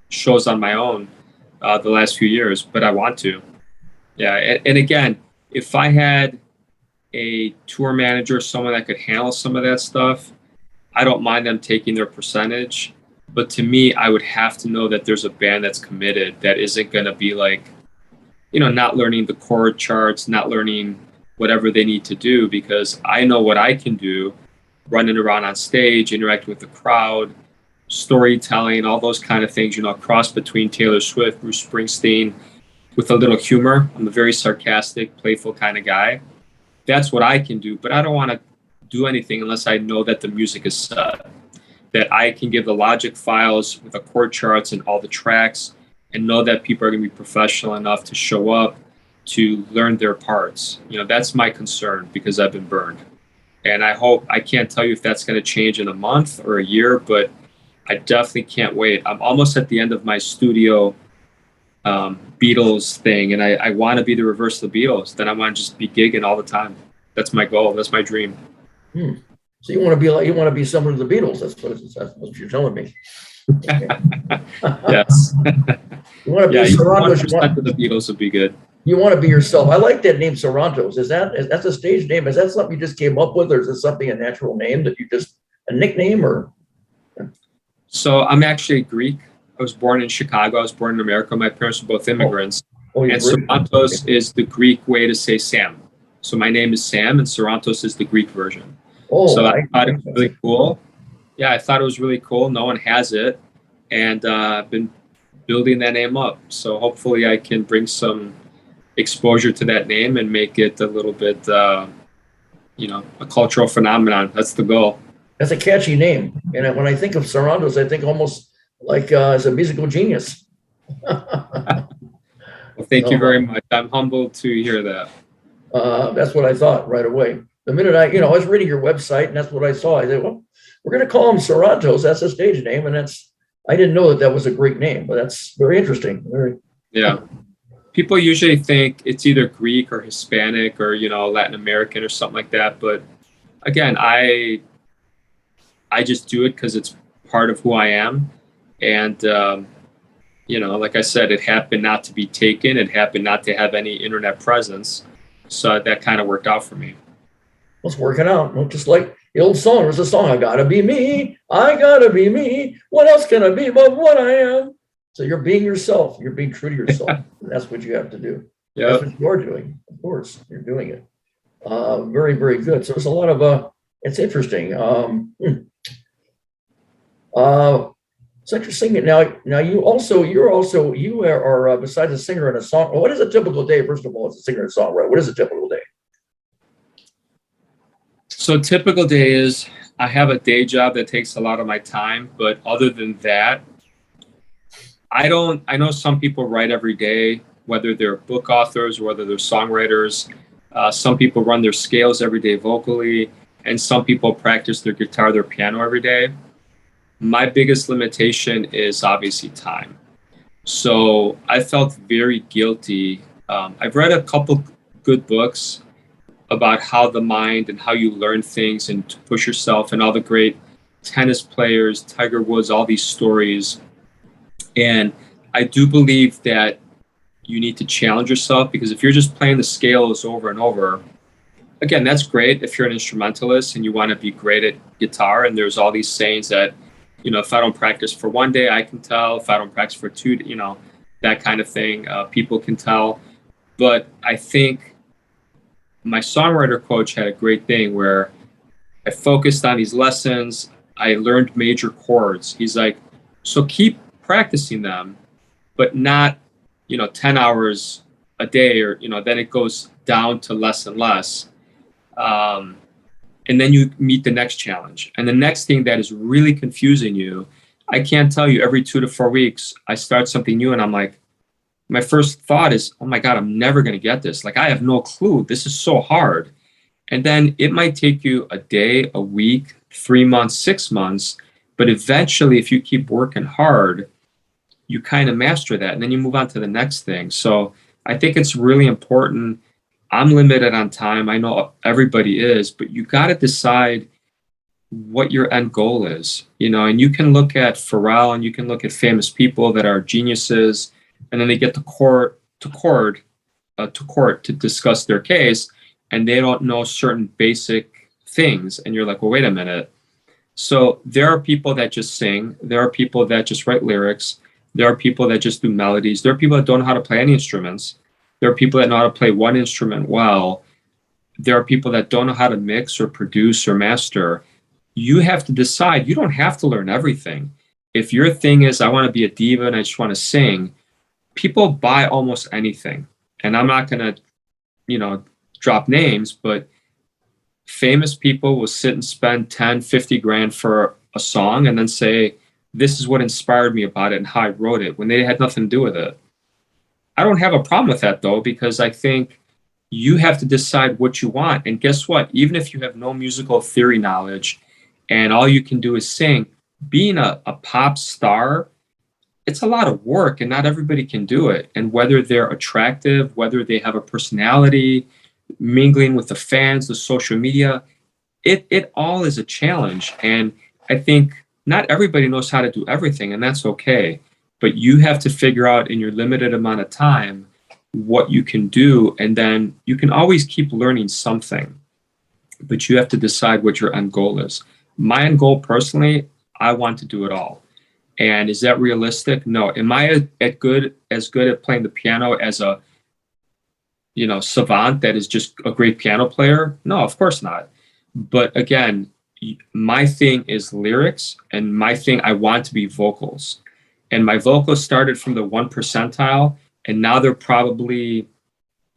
shows on my own the last few years, but I want to. Yeah, and again, if I had a tour manager, someone that could handle some of that stuff, I don't mind them taking their percentage. But to me, I would have to know that there's a band that's committed, that isn't going to be like, not learning the chord charts, not learning whatever they need to do, because I know what I can do, running around on stage, interacting with the crowd, storytelling, all those kind of things, cross between Taylor Swift, Bruce Springsteen, with a little humor. I'm a very sarcastic, playful kind of guy. That's what I can do, but I don't want to do anything unless I know that the music is set, that I can give the Logic files with the chord charts and all the tracks and know that people are going to be professional enough to show up to learn their parts. That's my concern because I've been burned. And I can't tell you if that's going to change in a month or a year, but I definitely can't wait. I'm almost at the end of my studio Beatles thing, and I want to be the reverse of the Beatles. Then I want to just be gigging all the time. That's my goal. That's my dream. So you want to be similar to the Beatles? That's what you're telling me. Yes. You want to be Yeah, Sarantos. 1% of the Beatles would be good. You want to be yourself. I like that name, Sarantos. That's a stage name? Is that something you just came up with, or is it something a natural name that you just a nickname or? So I'm actually Greek. I was born in Chicago. I was born in America. My parents were both immigrants. Oh, you're And British. Sarantos is the Greek way to say Sam. So my name is Sam, and Sarantos is the Greek version. Oh, So I thought it was really cool. Yeah, I thought it was really cool. No one has it. And I've been building that name up. So hopefully I can bring some exposure to that name and make it a little bit, a cultural phenomenon. That's the goal. That's a catchy name. And when I think of Sarantos, I think almost like as a musical genius. Well, thank you very much. I'm humbled to hear that. That's what I thought right away. The minute I was reading your website and that's what I saw. I said, well, we're going to call him Sarantos. That's a stage name. And I didn't know that was a Greek name, but that's very interesting. Yeah. People usually think it's either Greek or Hispanic or, Latin American or something like that. But again, I just do it because it's part of who I am. And, like I said, it happened not to be taken. It happened not to have any internet presence. So that kind of worked out for me. It's working out. Just like the old song. There's a song, I gotta be me. I gotta be me. What else can I be but what I am? So you're being yourself. You're being true to yourself. That's what you have to do. Yeah. That's what you're doing. Of course, you're doing it. Very, very good. So it's a lot of, it's interesting. So you're singing now. You are besides a singer and a song. What is a typical day? First of all, as a singer and songwriter, what is a typical day? So typical day is I have a day job that takes a lot of my time, but other than that, I know some people write every day, whether they're book authors or whether they're songwriters. Some people run their scales every day vocally, and some people practice their guitar, their piano every day. My biggest limitation is obviously time. So I felt very guilty. I've read a couple good books about how the mind and how you learn things and to push yourself, and all the great tennis players, Tiger Woods, all these stories. And I do believe that you need to challenge yourself, because if you're just playing the scales over and over, again, that's great if you're an instrumentalist and you want to be great at guitar. And there's all these sayings that, if I don't practice for one day, I can tell. If I don't practice for two, that kind of thing, people can tell. But I think my songwriter coach had a great thing where I focused on these lessons. I learned major chords. He's like, so keep practicing them, but not, 10 hours a day, or, then it goes down to less and less. And then you meet the next challenge. And the next thing that is really confusing you, I can't tell you, every 2 to 4 weeks, I start something new and I'm like, my first thought is, oh my God, I'm never going to get this. Like, I have no clue. This is so hard. And then it might take you a day, a week, 3 months, 6 months. But eventually, if you keep working hard, you kind of master that. And then you move on to the next thing. So I think it's really important. I'm limited on time. I know everybody is, but you got to decide what your end goal is, and you can look at Pharrell and you can look at famous people that are geniuses, and then they get to court to discuss their case, and they don't know certain basic things. And you're like, well, wait a minute. So there are people that just sing. There are people that just write lyrics. There are people that just do melodies. There are people that don't know how to play any instruments. There are people that know how to play one instrument well. There are people that don't know how to mix or produce or master. You have to decide. You don't have to learn everything. If your thing is, I want to be a diva and I just want to sing, people buy almost anything. And I'm not going to, drop names, but famous people will sit and spend 10, 50 grand for a song and then say, this is what inspired me about it and how I wrote it, when they had nothing to do with it. I don't have a problem with that, though, because I think you have to decide what you want. And guess what? Even if you have no musical theory knowledge and all you can do is sing, being a pop star, it's a lot of work and not everybody can do it. And whether they're attractive, whether they have a personality, mingling with the fans, the social media, it all is a challenge. And I think not everybody knows how to do everything, and that's okay. But you have to figure out in your limited amount of time what you can do, and then you can always keep learning something. But you have to decide what your end goal is. My end goal personally, I want to do it all. And is that realistic? No. Am I as good at playing the piano as a savant that is just a great piano player? No, of course not. But again, my thing is lyrics, and my thing, I want to be vocals. And my vocals started from the 1 percentile, and now they're probably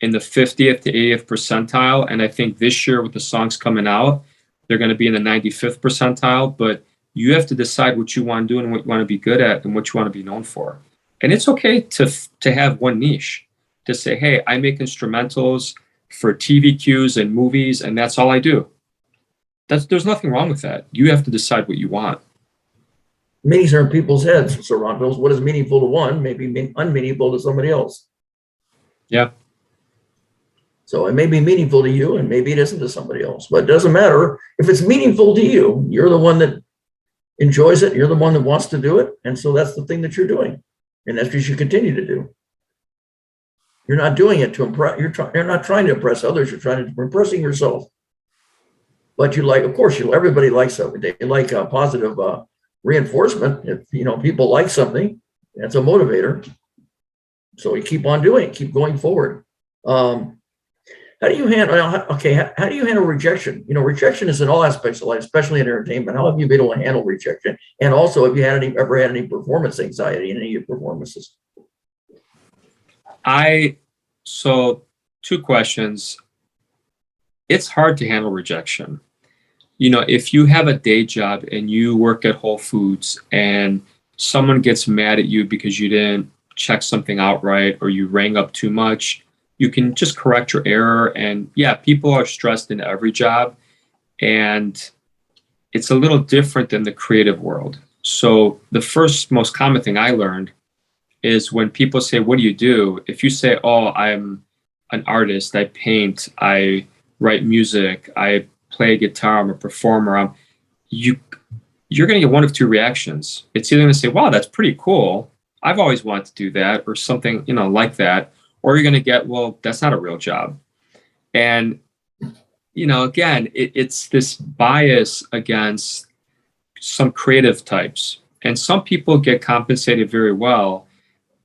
in the 50th to 80th percentile. And I think this year with the songs coming out, they're going to be in the 95th percentile. But you have to decide what you want to do and what you want to be good at and what you want to be known for. And it's okay to have one niche, to say, hey, I make instrumentals for TV cues and movies, and that's all I do. There's nothing wrong with that. You have to decide what you want. Meanings are in people's heads, Sarantos. What is meaningful to one may be unmeaningful to somebody else. Yeah. So it may be meaningful to you, and maybe it isn't to somebody else. But it doesn't matter. If it's meaningful to you, you're the one that enjoys it. You're the one that wants to do it. And so that's the thing that you're doing. And that's what you should continue to do. You're not doing it to impress. You're not trying to impress others. You're trying to impressing yourself. But of course, everybody likes it. They like a positive reinforcement. If people like something, that's a motivator. So you keep on doing it, keep going forward. How do you handle rejection? Rejection is in all aspects of life, especially in entertainment. How have you been able to handle rejection? And also, have you ever had any performance anxiety in any of your performances? So 2 questions. It's hard to handle rejection. If you have a day job and you work at Whole Foods and someone gets mad at you because you didn't check something out right or you rang up too much, you can just correct your error. And yeah, people are stressed in every job, and it's a little different than the creative world. So the first most common thing I learned is when people say, what do you do? If you say, oh, I'm an artist, I paint, I write music, I play guitar, I'm a performer, you're going to get one of 2 reactions. It's either going to say, wow, that's pretty cool, I've always wanted to do that, or something like that. Or you're going to get, well, that's not a real job. And, again, it's this bias against some creative types. And some people get compensated very well,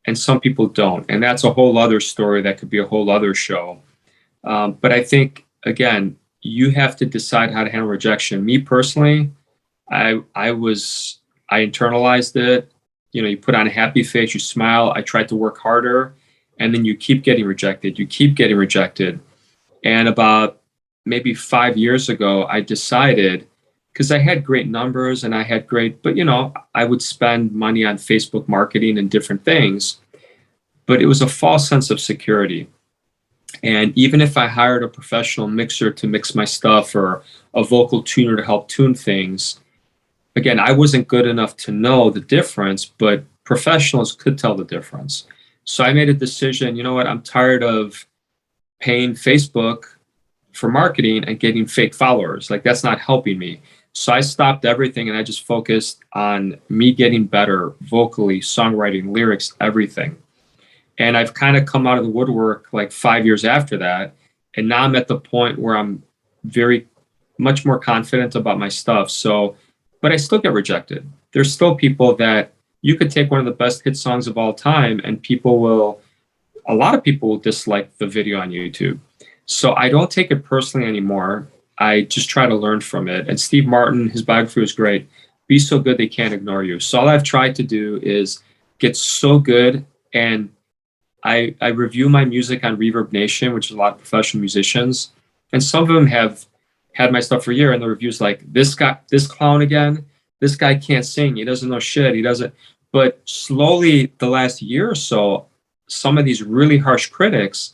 and some people don't. And that's a whole other story that could be a whole other show. But I think, again, you have to decide how to handle rejection. Me personally, I internalized it. You put on a happy face, you smile. I tried to work harder. And then you keep getting rejected. You keep getting rejected. And about maybe 5 years ago, I decided, because I had great numbers and I had but I would spend money on Facebook marketing and different things, but it was a false sense of security. And even if I hired a professional mixer to mix my stuff or a vocal tuner to help tune things, again, I wasn't good enough to know the difference, but professionals could tell the difference. So I made a decision, I'm tired of paying Facebook for marketing and getting fake followers. That's not helping me. So I stopped everything and I just focused on me getting better vocally, songwriting, lyrics, everything. And I've kind of come out of the woodwork 5 years after that. And now I'm at the point where I'm very much more confident about my stuff. So, but I still get rejected. There's still people that you could take one of the best hit songs of all time and a lot of people will dislike the video on YouTube. So I don't take it personally anymore. I just try to learn from it. And Steve Martin, his biography was great. Be so good they can't ignore you. So all I've tried to do is get so good. And I review my music on Reverb Nation, which is a lot of professional musicians. And some of them have had my stuff for a year and the reviews this clown again. This guy can't sing. He doesn't know shit. He doesn't. But slowly, the last year or so, some of these really harsh critics,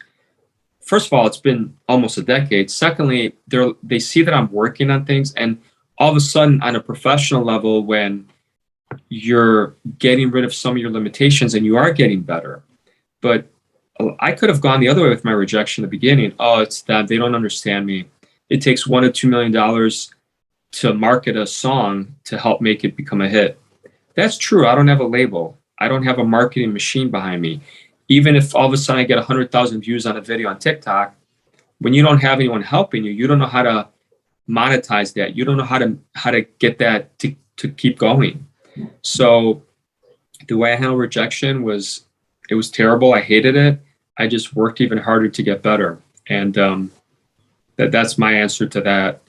first of all, it's been almost a decade. Secondly, they see that I'm working on things. And all of a sudden, on a professional level, when you're getting rid of some of your limitations and you are getting better. But I could have gone the other way with my rejection in the beginning. Oh, it's them. They don't understand me. It takes $1 to $2 million to market a song to help make it become a hit. That's true. I don't have a label. I don't have a marketing machine behind me. Even if all of a sudden I get 100,000 views on a video on TikTok, when you don't have anyone helping you, you don't know how to monetize that. You don't know how to get that to keep going. So the way I handled rejection was, it was terrible. I hated it. I just worked even harder to get better. And that's my answer to that.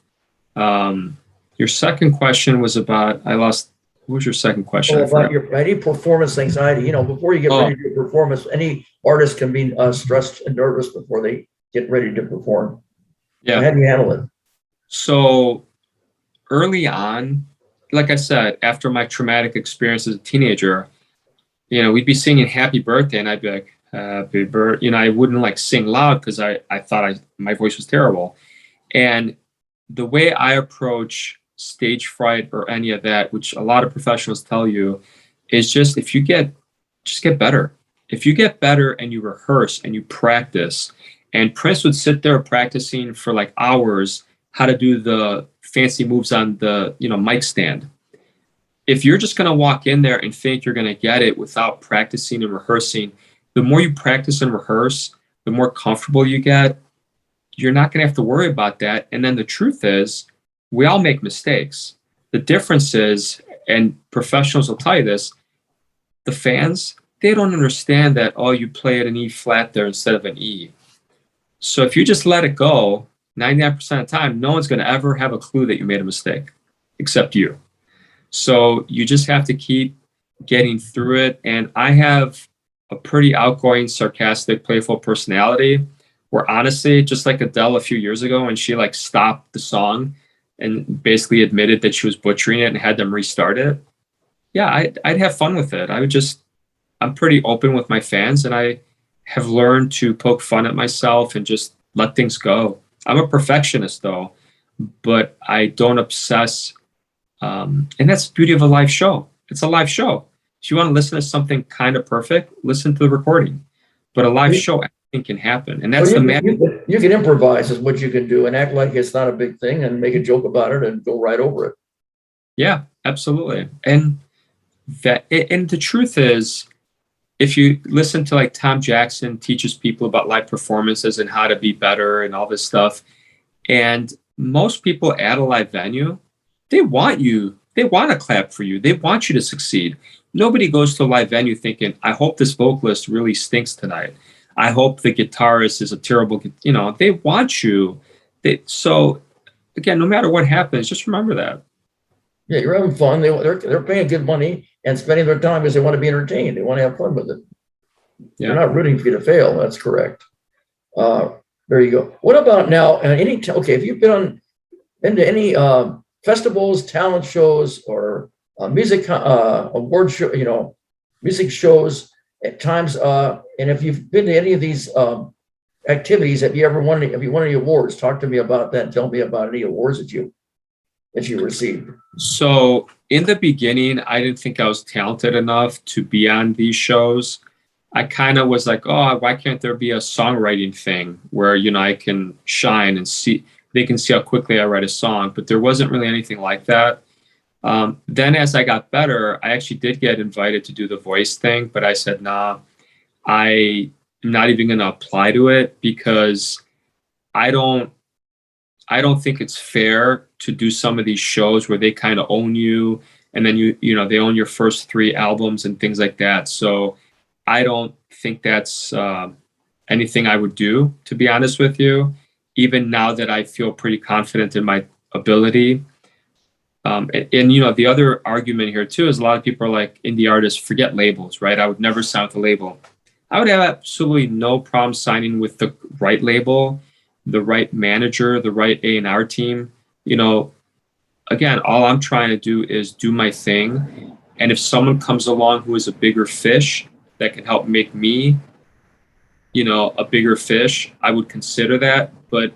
Your second question was about, I lost, what was your second question? About your any performance anxiety. You know, before you get ready to do a performance, any artist can be stressed and nervous before they get ready to perform. Yeah. How do you handle it? So early on, like I said, after my traumatic experience as a teenager, you know, we'd be singing Happy Birthday and I'd be like, Happy Birthday. You know, I wouldn't like sing loud because I thought my voice was terrible. And the way I approach stage fright or any of that, which a lot of professionals tell you, is just get better. If you get better and you rehearse and you practice, and Prince would sit there practicing for like hours how to do the fancy moves on the, you know, mic stand. If you're just going to walk in there and think you're going to get it without practicing and rehearsing, the more you practice and rehearse, the more comfortable you get. You're not going to have to worry about that. And then the truth is, we all make mistakes. The difference is, and professionals will tell you this, the fans, they don't understand that, oh, you play at an E flat there instead of an E. So if you just let it go, 99% of the time, no one's going to ever have a clue that you made a mistake, except you. So you just have to keep getting through it. And I have a pretty outgoing, sarcastic, playful personality where honestly, just like Adele a few years ago, when she like stopped the song and basically admitted that she was butchering it and had them restart it. Yeah, I'd have fun with it. I'm pretty open with my fans, and I have learned to poke fun at myself and just let things go. I'm a perfectionist though, but I don't obsess. And that's the beauty of a live show. It's a live show. If you want to listen to something kind of perfect, listen to the recording. But a live show, anything can happen. And that's the magic. You can improvise is what you can do and act like it's not a big thing and make a joke about it and go right over it. Yeah, absolutely. And the truth is, if you listen to like Tom Jackson teaches people about live performances and how to be better and all this stuff, and most people at a live venue, they want to clap for you. They want you to succeed. Nobody goes to a live venue thinking, I hope this vocalist really stinks tonight. I hope the guitarist is a terrible, you know, they want you. So again, no matter what happens, just remember that. Yeah, you're having fun. They're paying good money and spending their time because they want to be entertained. They want to have fun with it. Yeah. They're not rooting for you to fail. That's correct. There you go. What about now? Okay, if you've been to any festivals, talent shows, or music award show, you know, music shows at times, and if you've been to any of these activities, have you won any awards? Talk to me about that. Tell me about any awards that you received. So in the beginning, I didn't think I was talented enough to be on these shows. I kind of was like, oh, why can't there be a songwriting thing where, you know, I can shine and they can see how quickly I write a song, but there wasn't really anything like that. Then as I got better, I actually did get invited to do the voice thing, but I said, nah, I am not even going to apply to it because I don't think it's fair to do some of these shows where they kind of own you, and then you know, they own your first 3 albums and things like that. So I don't think that's anything I would do, to be honest with you, even now that I feel pretty confident in my ability. And you know, the other argument here too is a lot of people are like, indie artists, forget labels, right? I would never sign with a label. I would have absolutely no problem signing with the right label, the right manager, the right A&R team. You know, again, all I'm trying to do is do my thing. And if someone comes along who is a bigger fish that can help make me, you know, a bigger fish, I would consider that. But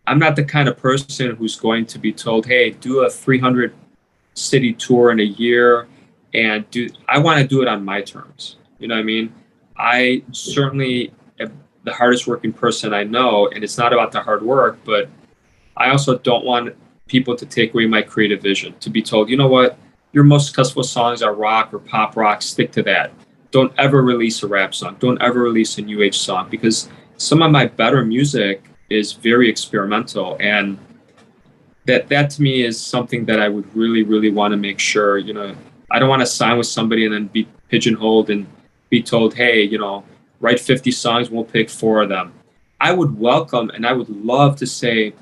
I'm not the kind of person who's going to be told, hey, do a 300 city tour in a year and I want to do it on my terms. You know what I mean? I certainly am the hardest working person I know, and it's not about the hard work, but I also don't want people to take away my creative vision, to be told, you know what, your most successful songs are rock or pop rock, stick to that. Don't ever release a rap song. Don't ever release a new age song, because some of my better music is very experimental. And that to me is something that I would really, really want to make sure, you know, I don't want to sign with somebody and then be pigeonholed and be told, hey, you know, write 50 songs, we'll pick 4 of them. I would welcome and I would love to say,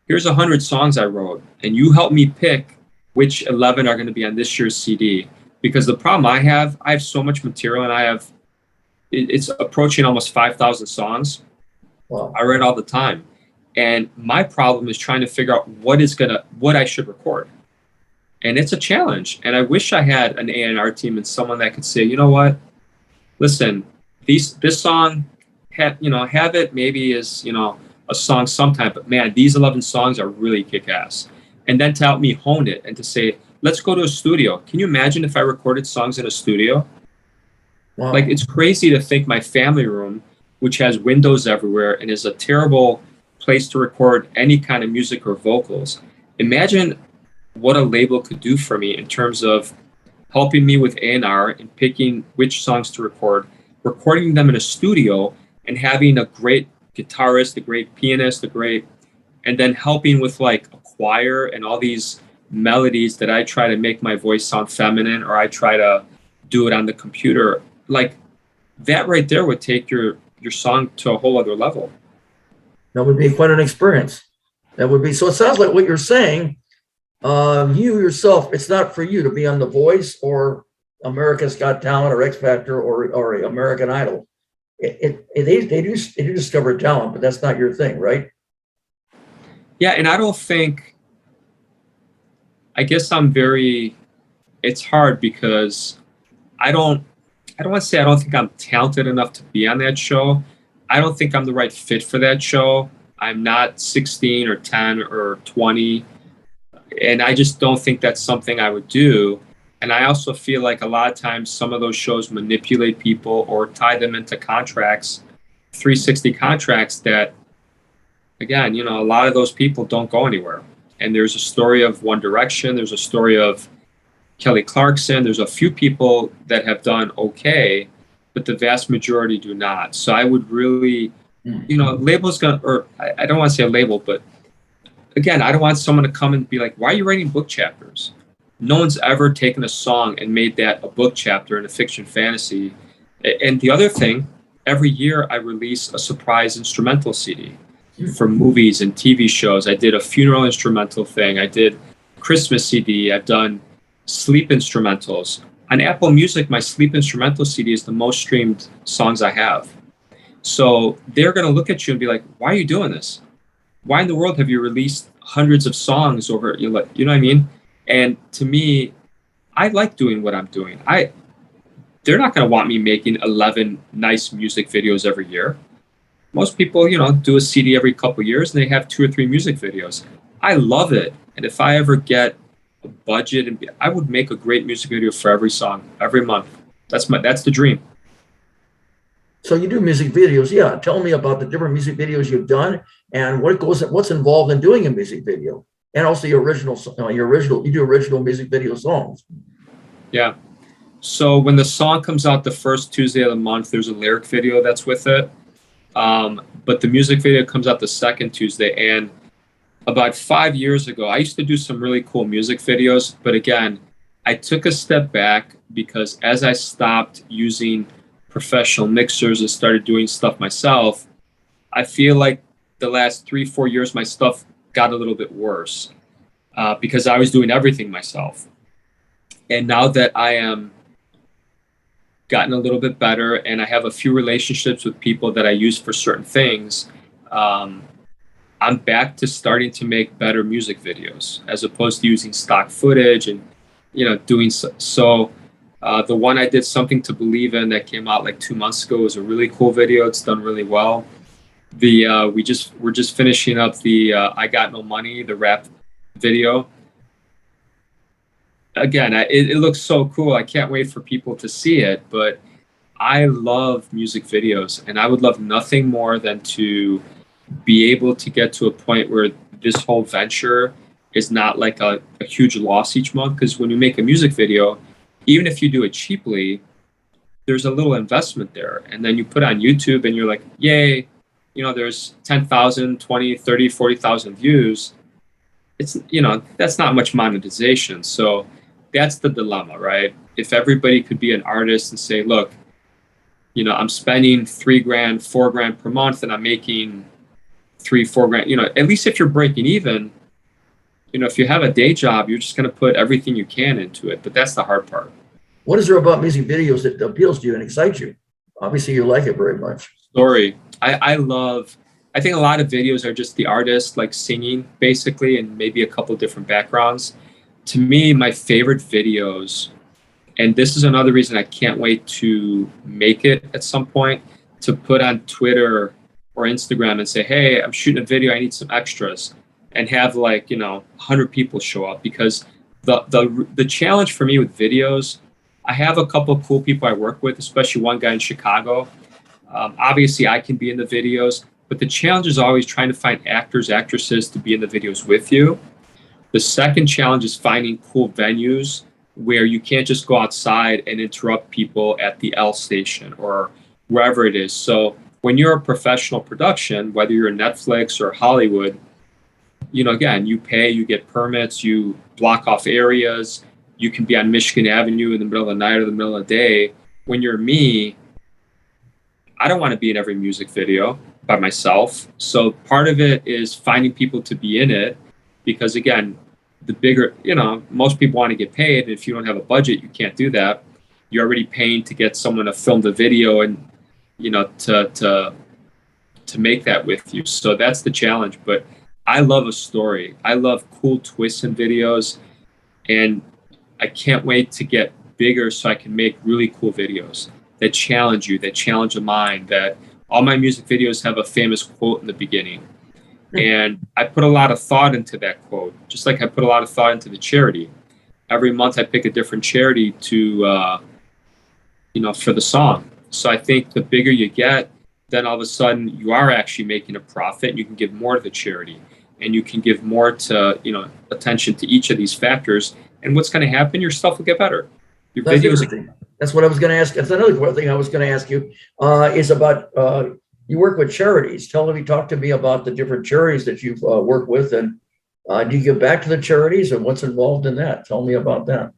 here's 100 songs I wrote, and you help me pick which 11 are going to be on this year's CD. Because the problem I have so much material, and it's approaching almost 5,000 songs. Wow. I write all the time. And my problem is trying to figure out what I should record. And it's a challenge. And I wish I had an A&R team and someone that could say, you know what, listen, this song, have it maybe as, you know, a song sometime, but man, these 11 songs are really kick-ass. And then to help me hone it and to say, let's go to a studio. Can you imagine if I recorded songs in a studio? Wow. Like, it's crazy to think my family room, which has windows everywhere and is a terrible place to record any kind of music or vocals. Imagine what a label could do for me in terms of helping me with A&R and picking which songs to record, recording them in a studio, and having a great guitarist, a great pianist, and then helping with like a choir and all these melodies that I try to make my voice sound feminine, or I try to do it on the computer. Like, that right there would take your song to a whole other level. That would be quite an experience. That would be. So it sounds like what you're saying, you yourself, it's not for you to be on The Voice or America's Got Talent or X Factor or American Idol. They do discover talent, but that's not your thing, right? Yeah, and I guess it's hard because I don't want to say I don't think I'm talented enough to be on that show. I don't think I'm the right fit for that show. I'm not 16 or 10 or 20. And I just don't think that's something I would do. And I also feel like a lot of times some of those shows manipulate people or tie them into contracts, 360 contracts that, again, you know, a lot of those people don't go anywhere. And there's a story of One Direction. There's a story of Kelly Clarkson. There's a few people that have done okay, but the vast majority do not. So I would really, you know, I don't want to say a label, but again, I don't want someone to come and be like, why are you writing book chapters? No one's ever taken a song and made that a book chapter in a fiction fantasy. And the other thing, every year I release a surprise instrumental CD for movies and TV shows. I did a funeral instrumental thing. I did Christmas CD. I've done sleep instrumentals. On Apple Music, my sleep instrumental CD is the most streamed songs I have. So they're going to look at you and be like, why are you doing this? Why in the world have you released hundreds of songs over, you know what I mean? And to me, I like doing what I'm doing. They're not going to want me making 11 nice music videos every year. Most people, you know, do a CD every couple of years and they have 2 or 3 music videos. I love it. And if I ever get a budget, I would make a great music video for every song, every month. That's the dream. So you do music videos. Yeah. Tell me about the different music videos you've done and what's involved in doing a music video, and also you do original music video songs. Yeah. So when the song comes out the first Tuesday of the month, there's a lyric video that's with it. But the music video comes out the second Tuesday. And about 5 years ago, I used to do some really cool music videos. But again, I took a step back because as I stopped using professional mixers and started doing stuff myself, I feel like the last 3-4 years, my stuff got a little bit worse because I was doing everything myself. And now that I am gotten a little bit better and I have a few relationships with people that I use for certain things, I'm back to starting to make better music videos as opposed to using stock footage and, you know, doing so. The one I did, Something to Believe In, that came out like 2 months ago, was a really cool video. It's done really well. We're just finishing up the I Got No Money, the rap video. Again, it looks so cool. I can't wait for people to see it, but I love music videos and I would love nothing more than to be able to get to a point where this whole venture is not like a huge loss each month. Because when you make a music video, even if you do it cheaply, there's a little investment there. And then you put on YouTube and you're like, yay, there's 10,000, 20, 30, 40,000 views. It's, that's not much monetization. So that's the dilemma, right? If everybody could be an artist and say, look, I'm spending $3,000, $4,000 per month and I'm making $3,000, $4,000, at least if you're breaking even, if you have a day job, you're just going to put everything you can into it. But that's the hard part. What is there about music videos that appeals to you and excites you? Obviously, you like it very much. Story. I think a lot of videos are just the artist like singing basically, and maybe a couple different backgrounds. To me, my favorite videos, and this is another reason I can't wait to make it at some point, to put on Twitter or Instagram and say, hey, I'm shooting a video, I need some extras, and have 100 people show up. Because the challenge for me with videos, I have a couple of cool people I work with, especially one guy in Chicago. Obviously, I can be in the videos, but the challenge is always trying to find actors, actresses to be in the videos with you. The second challenge is finding cool venues where you can't just go outside and interrupt people at the L station or wherever it is. So when you're a professional production, whether you're Netflix or Hollywood, again, you pay, you get permits, you block off areas. You can be on Michigan Avenue in the middle of the night or the middle of the day. When you're me, I don't want to be in every music video by myself. So part of it is finding people to be in it, because again, the bigger, most people want to get paid. If you don't have a budget, you can't do that. You're already paying to get someone to film the video and, to make that with you. So that's the challenge. But I love a story. I love cool twists in videos, and I can't wait to get bigger so I can make really cool videos that challenge you, that challenge the mind. That all my music videos have a famous quote in the beginning. And I put a lot of thought into that quote, just like I put a lot of thought into the charity. Every month I pick a different charity to, for the song. So I think the bigger you get, then all of a sudden you are actually making a profit, and you can give more to the charity, and you can give more to, attention to each of these factors. And what's going to happen? Your stuff will get better. Your videos. That's what I was going to ask. That's another thing I was going to ask you is about you work with charities. Talk to me about the different charities that you've worked with, and do you give back to the charities, and what's involved in that? Tell me about that.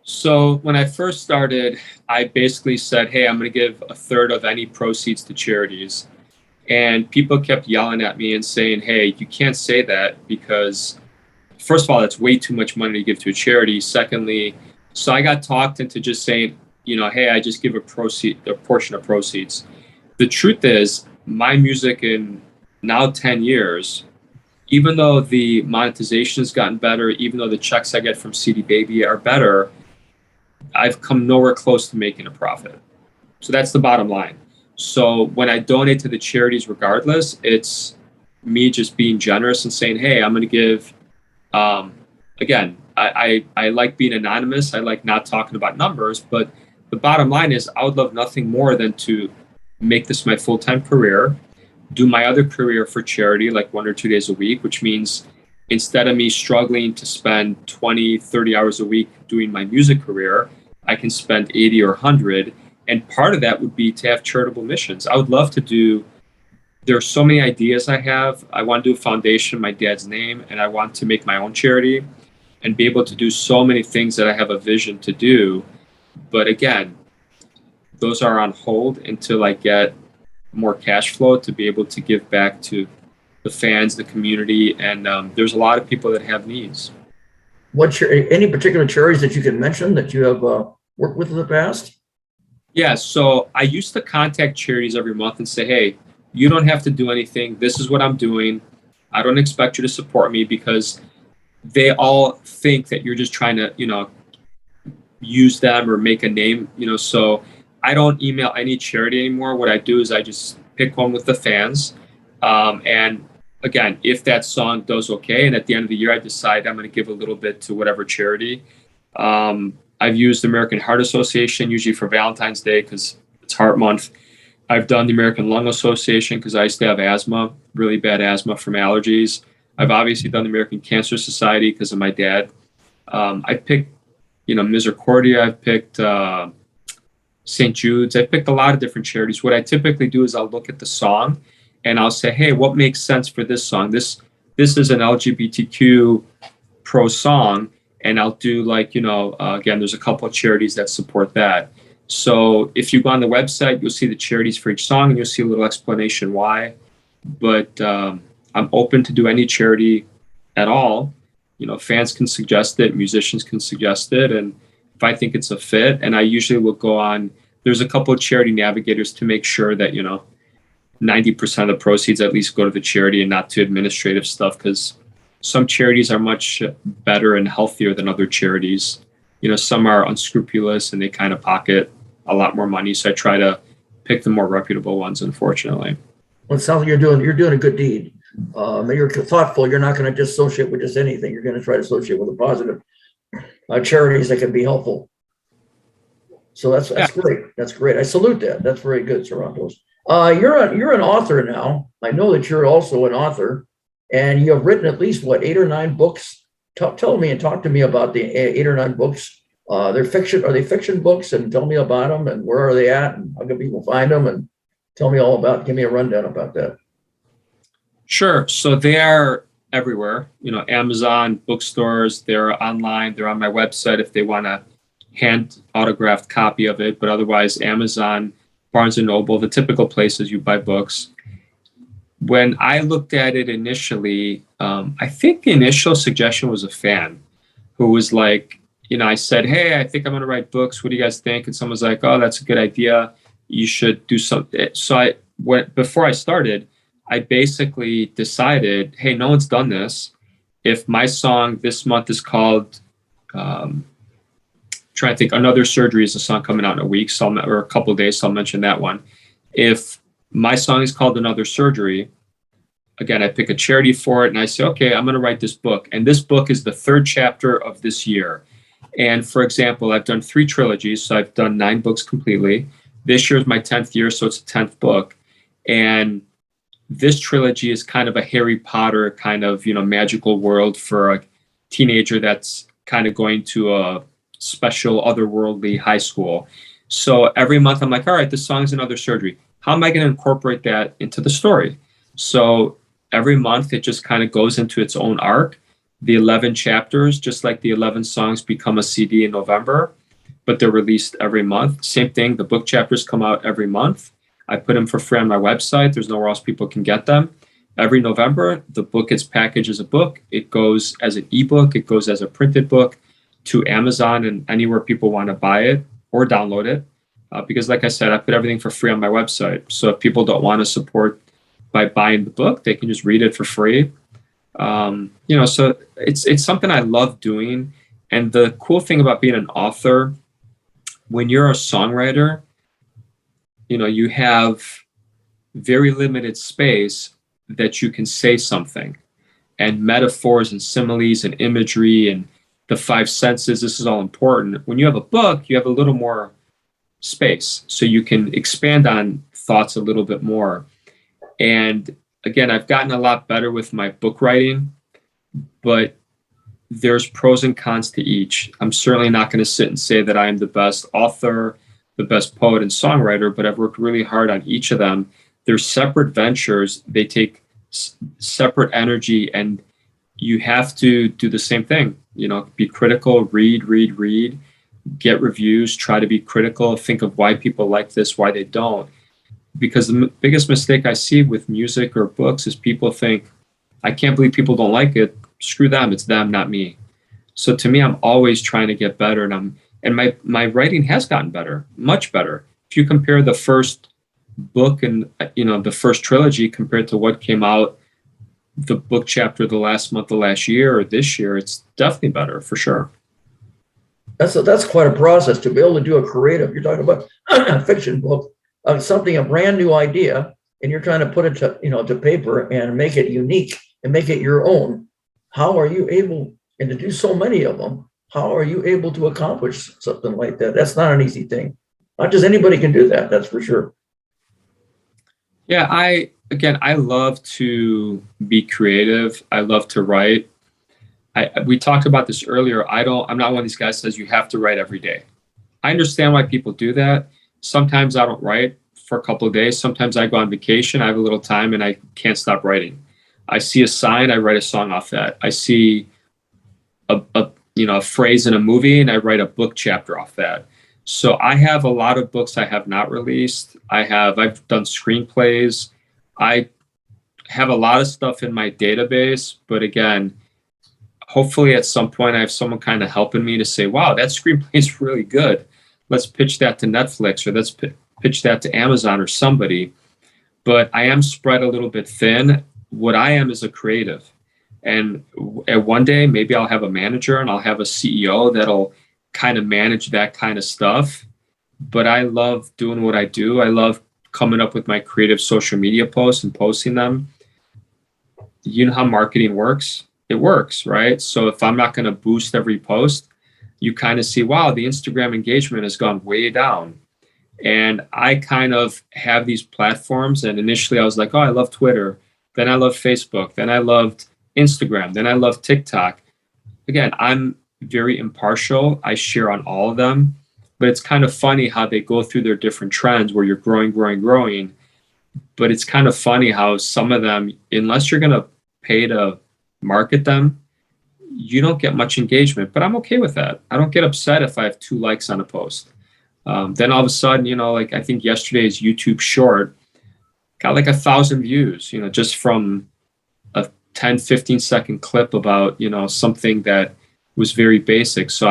So when I first started, I basically said, hey, I'm going to give a third of any proceeds to charities. And people kept yelling at me and saying, hey, you can't say that, because first of all, that's way too much money to give to a charity. Secondly, so I got talked into just saying, hey, I just give a portion of proceeds. The truth is, my music in now 10 years, even though the monetization has gotten better, even though the checks I get from CD Baby are better, I've come nowhere close to making a profit. So that's the bottom line. So when I donate to the charities, regardless, it's me just being generous and saying, hey, I'm going to give, again, I like being anonymous. I like not talking about numbers, but the bottom line is I would love nothing more than to make this my full-time career, do my other career for charity, like 1 or 2 days a week, which means instead of me struggling to spend 20, 30 hours a week doing my music career, I can spend 80 or 100. And part of that would be to have charitable missions. I would love to do, there are so many ideas I have. I want to do a foundation in my dad's name, and I want to make my own charity and be able to do so many things that I have a vision to do. But again, those are on hold until I get more cash flow to be able to give back to the fans, the community, and there's a lot of people that have needs. Any particular charities that you can mention that you have worked with in the past? Yeah, so I used to contact charities every month and say, hey, you don't have to do anything. This is what I'm doing. I don't expect you to support me, because they all think that you're just trying to, use them or make a name, so I don't email any charity anymore. What I do is I just pick one with the fans. And again, if that song does okay, and at the end of the year, I decide I'm going to give a little bit to whatever charity. I've used the American Heart Association, usually for Valentine's Day, because it's Heart Month. I've done the American Lung Association because I used to have asthma, really bad asthma from allergies. I've obviously done the American Cancer Society because of my dad. I picked, Misericordia. I've picked St. Jude's. I picked a lot of different charities. What I typically do is I'll look at the song and I'll say, hey, what makes sense for this song? This is an LGBTQ pro song. And I'll do again, there's a couple of charities that support that. So if you go on the website, you'll see the charities for each song and you'll see a little explanation why. But I'm open to do any charity at all. Fans can suggest it, musicians can suggest it. And if I think it's a fit, and I usually will go on, there's a couple of charity navigators to make sure that, 90% of the proceeds at least go to the charity and not to administrative stuff, because some charities are much better and healthier than other charities. Some are unscrupulous and they kind of pocket a lot more money. So I try to pick the more reputable ones, unfortunately. Well, it sounds like you're doing a good deed. You're thoughtful. You're not going to just associate with just anything. You're going to try to associate with the positive charities that can be helpful. So that's great. That's great. I salute that. That's very good, Sarantos. You're an author now. I know that you're also an author, and you have written at least 8 or 9 books. Tell me and talk to me about the 8 or 9 books. They're fiction. Are they fiction books? And tell me about them and where are they at and how can people find them, and tell me give me a rundown about that. Sure. So they are everywhere, Amazon, bookstores, they're online, they're on my website if they want a hand autographed copy of it, but otherwise Amazon, Barnes & Noble, the typical places you buy books. When I looked at it initially, I think the initial suggestion was a fan who was like, I said, hey, I think I'm going to write books. What do you guys think? And someone was like, oh, that's a good idea. You should do something. So before I started, I basically decided, hey, no one's done this. If my song this month is called, trying to think, Another Surgery is a song coming out in a week, or a couple of days, so I'll mention that one. If my song is called Another Surgery, again, I pick a charity for it and I say, okay, I'm going to write this book. And this book is the 3rd chapter of this year. And for example, I've done 3 trilogies, so I've done 9 books completely. This year is my 10th year, so it's a 10th book. And this trilogy is kind of a Harry Potter kind of, magical world for a teenager that's kind of going to a special otherworldly high school. So every month I'm like, all right, this song's Another Surgery. How am I going to incorporate that into the story? So every month it just kind of goes into its own arc. The 11 chapters, just like the 11 songs, become a CD in November, but they're released every month. Same thing, the book chapters come out every month. I put them for free on my website. There's nowhere else people can get them. Every November, the book gets packaged as a book. It goes as an ebook. It goes as a printed book to Amazon and anywhere people want to buy it or download it. Because like I said, I put everything for free on my website. So if people don't want to support by buying the book, they can just read it for free. So it's something I love doing. And the cool thing about being an author, when you're a songwriter, you have very limited space that you can say something, and metaphors and similes and imagery and the 5 senses. This is all important. When you have a book, you have a little more space, so you can expand on thoughts a little bit more. And again, I've gotten a lot better with my book writing, but there's pros and cons to each. I'm certainly not going to sit and say that I am the best author, the best poet and songwriter, but I've worked really hard on each of them. They're separate ventures. They take separate energy, and you have to do the same thing. Be critical, read, get reviews, try to be critical, think of why people like this, why they don't. Because the biggest mistake I see with music or books is people think, I can't believe people don't like it. Screw them. It's them, not me. So to me, I'm always trying to get better, and my writing has gotten better, much better. If you compare the first book and the first trilogy compared to what came out, the book chapter the last month, the last year, or this year, it's definitely better for sure. That's quite a process to be able to do a creative. You're talking about a fiction book of something, a brand new idea, and you're trying to put it to paper and make it unique and make it your own. How are you able, and to do so many of them, how are you able to accomplish something like that? That's not an easy thing. Not just anybody can do that, that's for sure. Yeah, I love to be creative. I love to write. We talked about this earlier. I'm not one of these guys that says you have to write every day. I understand why people do that. Sometimes I don't write for a couple of days. Sometimes I go on vacation. I have a little time and I can't stop writing. I see a sign, I write a song off that. I see a phrase in a movie and I write a book chapter off that. So I have a lot of books I have not released. I've done screenplays. I have a lot of stuff in my database, but again, hopefully at some point I have someone kind of helping me to say, wow, that screenplay is really good. Let's pitch that to Netflix, or let's pitch that to Amazon or somebody. But I am spread a little bit thin. What I am is a creative. And at one day, maybe I'll have a manager and I'll have a CEO that'll kind of manage that kind of stuff. But I love doing what I do. I love coming up with my creative social media posts and posting them. You know how marketing works? It works, right? So if I'm not going to boost every post, you kind of see, wow, the Instagram engagement has gone way down. And I kind of have these platforms. And initially I was like, oh, I love Twitter. Then I love Facebook. Then I loved Instagram. Then I love TikTok. Again, I'm very impartial. I share on all of them. But it's kind of funny how they go through their different trends where you're growing. But it's kind of funny how some of them, unless you're going to pay to market them, you don't get much engagement. But I'm okay with that. I don't get upset if I have 2 likes on a post. Then all of a sudden, like I think yesterday's YouTube short got like 1,000 views, just from a 10, 15-second clip about, something that was very basic. So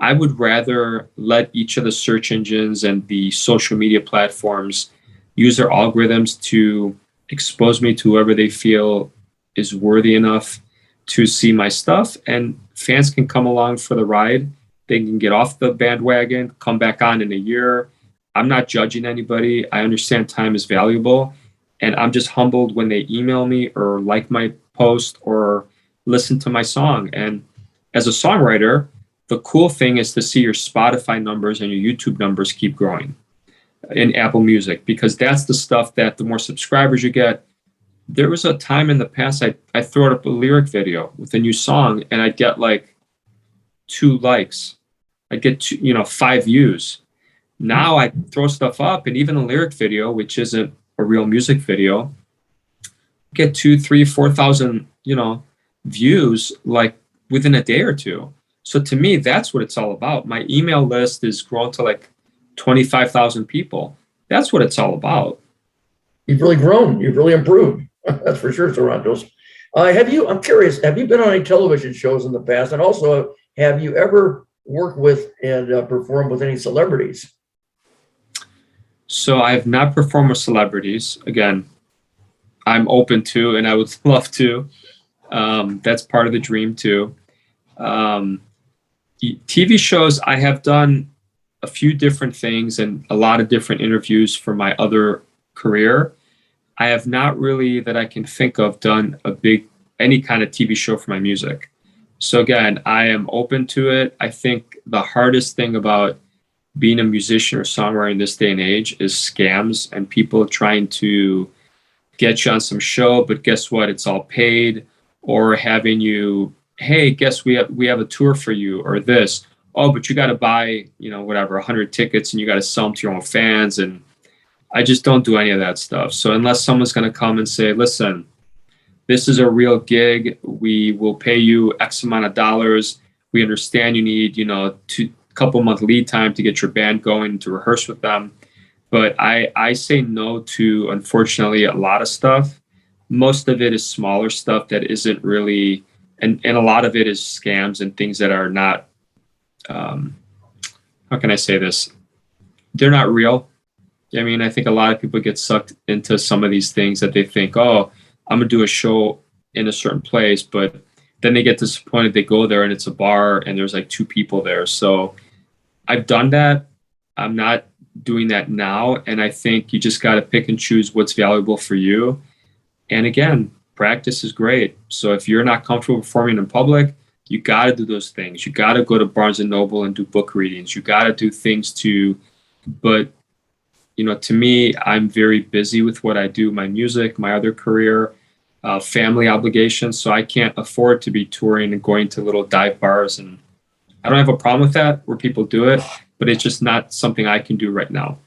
I would rather let each of the search engines and the social media platforms use their algorithms to expose me to whoever they feel is worthy enough to see my stuff, and fans can come along for the ride. They can get off the bandwagon, come back on in a year. I'm not judging anybody. I understand time is valuable, and I'm just humbled when they email me or like my post or listen to my song. And as a songwriter, the cool thing is to see your Spotify numbers and your YouTube numbers keep growing in Apple Music, because that's the stuff that the more subscribers you get. There was a time in the past I threw up a lyric video with a new song and I'd get like 2 likes. I'd get 5 views. Now I throw stuff up, and even a lyric video, which isn't a real music video, get 2, 3, 4,000, views like within a day or two. So to me, that's what it's all about. My email list is grown to like 25,000 people. That's what it's all about. You've really grown. You've really improved. That's for sure, SARANTOS. I'm curious, have you been on any television shows in the past? And also, have you ever worked with and performed with any celebrities? So I have not performed with celebrities. Again, I'm open to, and I would love to. That's part of the dream too. TV shows, I have done a few different things and a lot of different interviews for my other career. I have not really, that I can think of, done any kind of TV show for my music. So again, I am open to it. I think the hardest thing about being a musician or songwriter in this day and age is scams and people trying to get you on some show, but guess what? It's all paid, or having you, hey, guess we have a tour for you, or this. Oh, but you got to buy, whatever, 100 tickets and you got to sell them to your own fans. And I just don't do any of that stuff. So unless someone's going to come and say, listen, this is a real gig, we will pay you X amount of dollars. We understand you need, couple month lead time to get your band going, to rehearse with them. But I say no to, unfortunately, a lot of stuff. Most of it is smaller stuff that isn't really, and a lot of it is scams and things that are not, how can I say this? They're not real. I mean, I think a lot of people get sucked into some of these things that they think, oh, I'm going to do a show in a certain place, but then they get disappointed. They go there and it's a bar and there's like 2 people there. So I've done that. I'm not doing that now. And I think you just got to pick and choose what's valuable for you. And again, practice is great. So if you're not comfortable performing in public, you got to do those things. You got to go to Barnes and Noble and do book readings. You got to do things but To me, I'm very busy with what I do, my music, my other career, family obligations. So I can't afford to be touring and going to little dive bars. And I don't have a problem with that where people do it, but it's just not something I can do right now.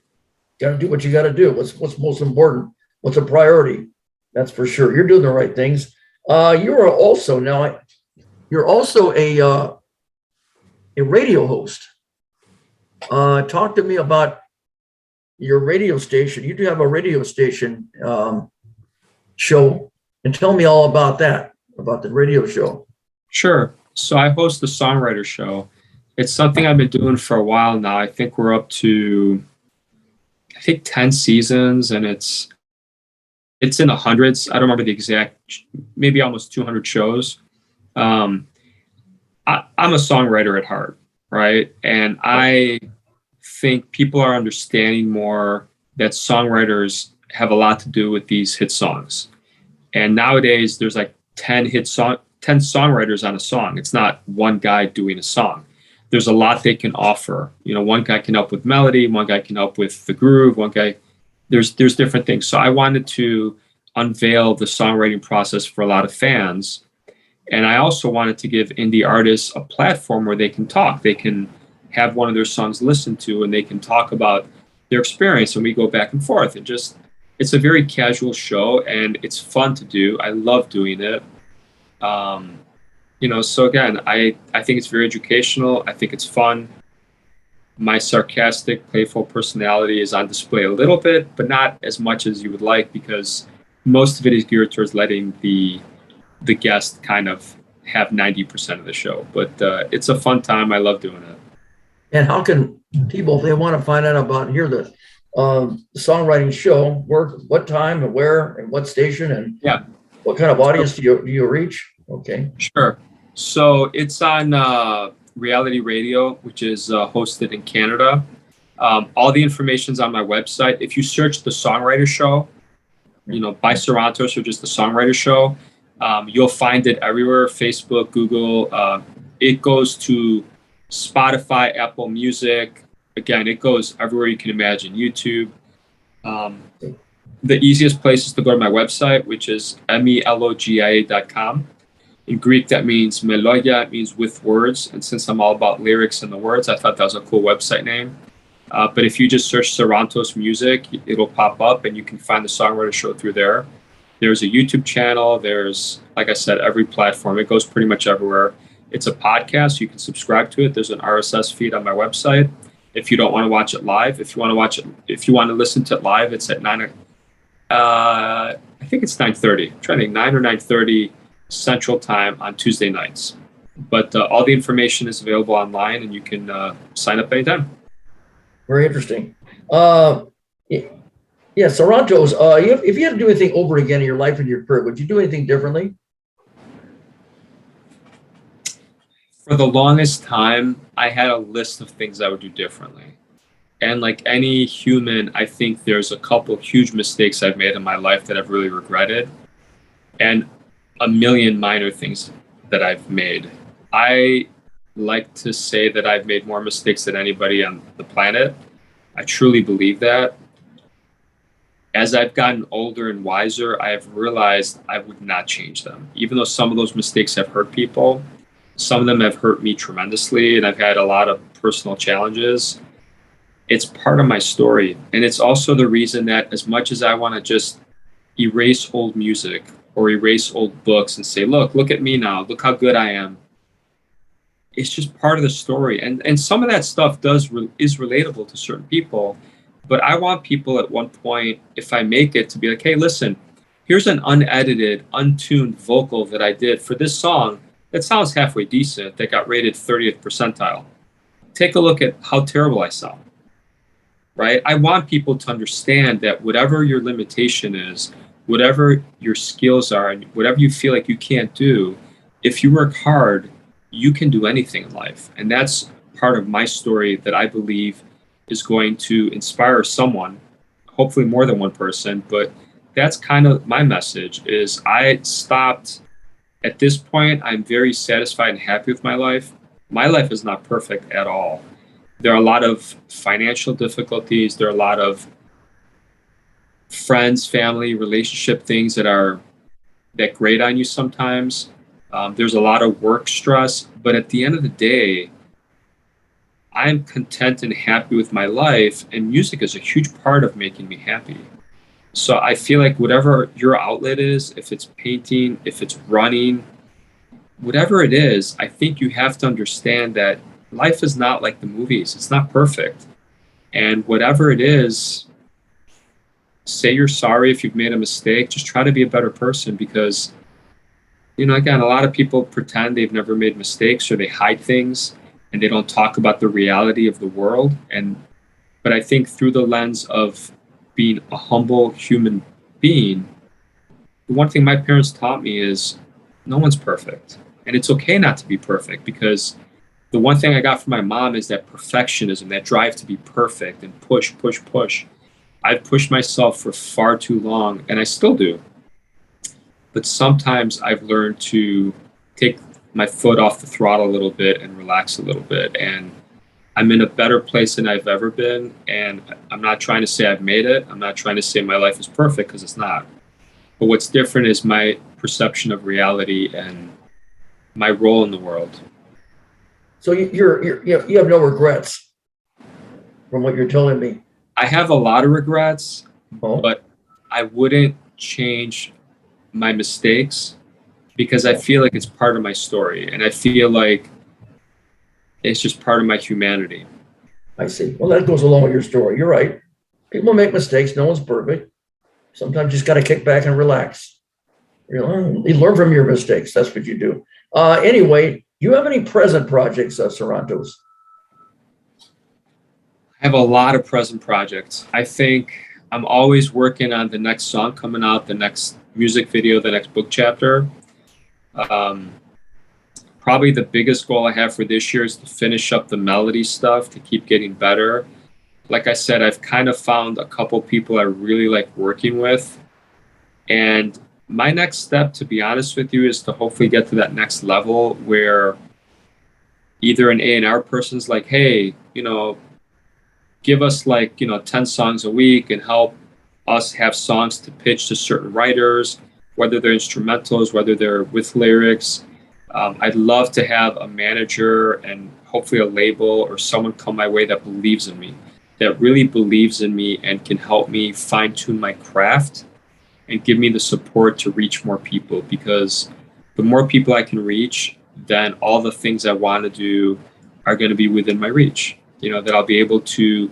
Got to do what you got to do. What's most important? What's a priority? That's for sure. You're doing the right things. You're also a radio host. Talk to me about your radio station. You do have a radio station show, and tell me all about that, about the radio show. Sure. So I host the Songwriter show. It's something I've been doing for a while now. I think we're up to 10 seasons, and it's in the hundreds. I don't remember the exact, maybe almost 200 shows. I'm a songwriter at heart, right? And I think people are understanding more that songwriters have a lot to do with these hit songs. And nowadays there's like 10 songwriters on a song. It's not one guy doing a song. There's a lot they can offer. One guy can help with melody, one guy can help with the groove, one guy, there's different things. So I wanted to unveil the songwriting process for a lot of fans. And I also wanted to give indie artists a platform where they can talk. They can have one of their songs listened to, and they can talk about their experience, and we go back and forth. And it's a very casual show, and it's fun to do. I love doing it. So again, I think it's very educational. I think it's fun. My sarcastic, playful personality is on display a little bit, but not as much as you would like, because most of it is geared towards letting the guest kind of have 90% of the show. But it's a fun time. I love doing it. And how can people, if they want to find out about the songwriting show, what time and where and what station and what kind of audience do you reach? Okay. Sure. So it's on reality radio, which is hosted in Canada. All the information's on my website. If you search the Songwriter show, by SARANTOS or just the Songwriter show, you'll find it everywhere: Facebook, Google. It goes to Spotify, Apple Music. Again, it goes everywhere you can imagine. YouTube. The easiest place is to go to my website, which is melogia.com. In Greek, that means melogia. It means with words. And since I'm all about lyrics and the words, I thought that was a cool website name. But if you just search SARANTOS Music, it'll pop up, and you can find the Songwriter show through there. There's a YouTube channel. There's, like I said, every platform. It goes pretty much everywhere. It's a podcast. You can subscribe to it. There's an RSS feed on my website. If you don't want to watch it live, if you want to listen to it live, it's at 9. I think it's 9:30. I'm trying to think, 9 or 9:30 Central Time on Tuesday nights. But all the information is available online, and you can sign up anytime. Very interesting. SARANTOS. If you had to do anything over again in your life and your career, would you do anything differently? For the longest time, I had a list of things I would do differently. And like any human, I think there's a couple huge mistakes I've made in my life that I've really regretted, and a million minor things that I've made. I like to say that I've made more mistakes than anybody on the planet. I truly believe that. As I've gotten older and wiser, I have realized I would not change them. Even though some of those mistakes have hurt people, some of them have hurt me tremendously, and I've had a lot of personal challenges. It's part of my story. And it's also the reason that as much as I want to just erase old music or erase old books and say, look at me now, look how good I am, it's just part of the story. And some of that stuff is relatable to certain people. But I want people at one point, if I make it, to be like, hey, listen, here's an unedited, untuned vocal that I did for this song that sounds halfway decent, that got rated 30th percentile. Take a look at how terrible I sound, right? I want people to understand that whatever your limitation is, whatever your skills are, and whatever you feel like you can't do, if you work hard, you can do anything in life. And that's part of my story that I believe is going to inspire someone, hopefully more than one person. But that's kind of my message. Is I stopped at this point. I'm very satisfied and happy with my life. My life is not perfect at all. There are a lot of financial difficulties. There are a lot of friends, family, relationship things that grate on you sometimes. There's a lot of work stress, but at the end of the day, I'm content and happy with my life, and music is a huge part of making me happy. So I feel like whatever your outlet is, if it's painting, if it's running, whatever it is, I think you have to understand that life is not like the movies. It's not perfect. And whatever it is, say you're sorry if you've made a mistake. Just try to be a better person because, again, a lot of people pretend they've never made mistakes or they hide things and they don't talk about the reality of the world. But I think through the lens of being a humble human being, the one thing my parents taught me is no one's perfect. And it's okay not to be perfect because the one thing I got from my mom is that perfectionism, that drive to be perfect and push, push, push. I've pushed myself for far too long, and I still do. But sometimes I've learned to take my foot off the throttle a little bit and relax a little bit. And I'm in a better place than I've ever been. And I'm not trying to say I've made it. I'm not trying to say my life is perfect because it's not. But what's different is my perception of reality and my role in the world. So you have no regrets from what you're telling me. I have a lot of regrets, Oh, but I wouldn't change my mistakes because I feel like it's part of my story. And I feel like it's just part of my humanity. I see. Well, that goes along with your story. You're right. People make mistakes. No one's perfect. Sometimes you just got to kick back and relax. You learn from your mistakes. That's what you do. Anyway, do you have any present projects, SARANTOS? I have a lot of present projects. I think I'm always working on the next song coming out, the next music video, the next book chapter. Probably the biggest goal I have for this year is to finish up the melody stuff, to keep getting better. Like I said, I've kind of found a couple people I really like working with. And my next step, to be honest with you, is to hopefully get to that next level where either an A&R person's like, hey, give us 10 songs a week and help us have songs to pitch to certain writers, whether they're instrumentals, whether they're with lyrics. I'd love to have a manager and hopefully a label or someone come my way that believes in me, that really believes in me and can help me fine tune my craft and give me the support to reach more people, because the more people I can reach, then all the things I want to do are going to be within my reach. That I'll be able to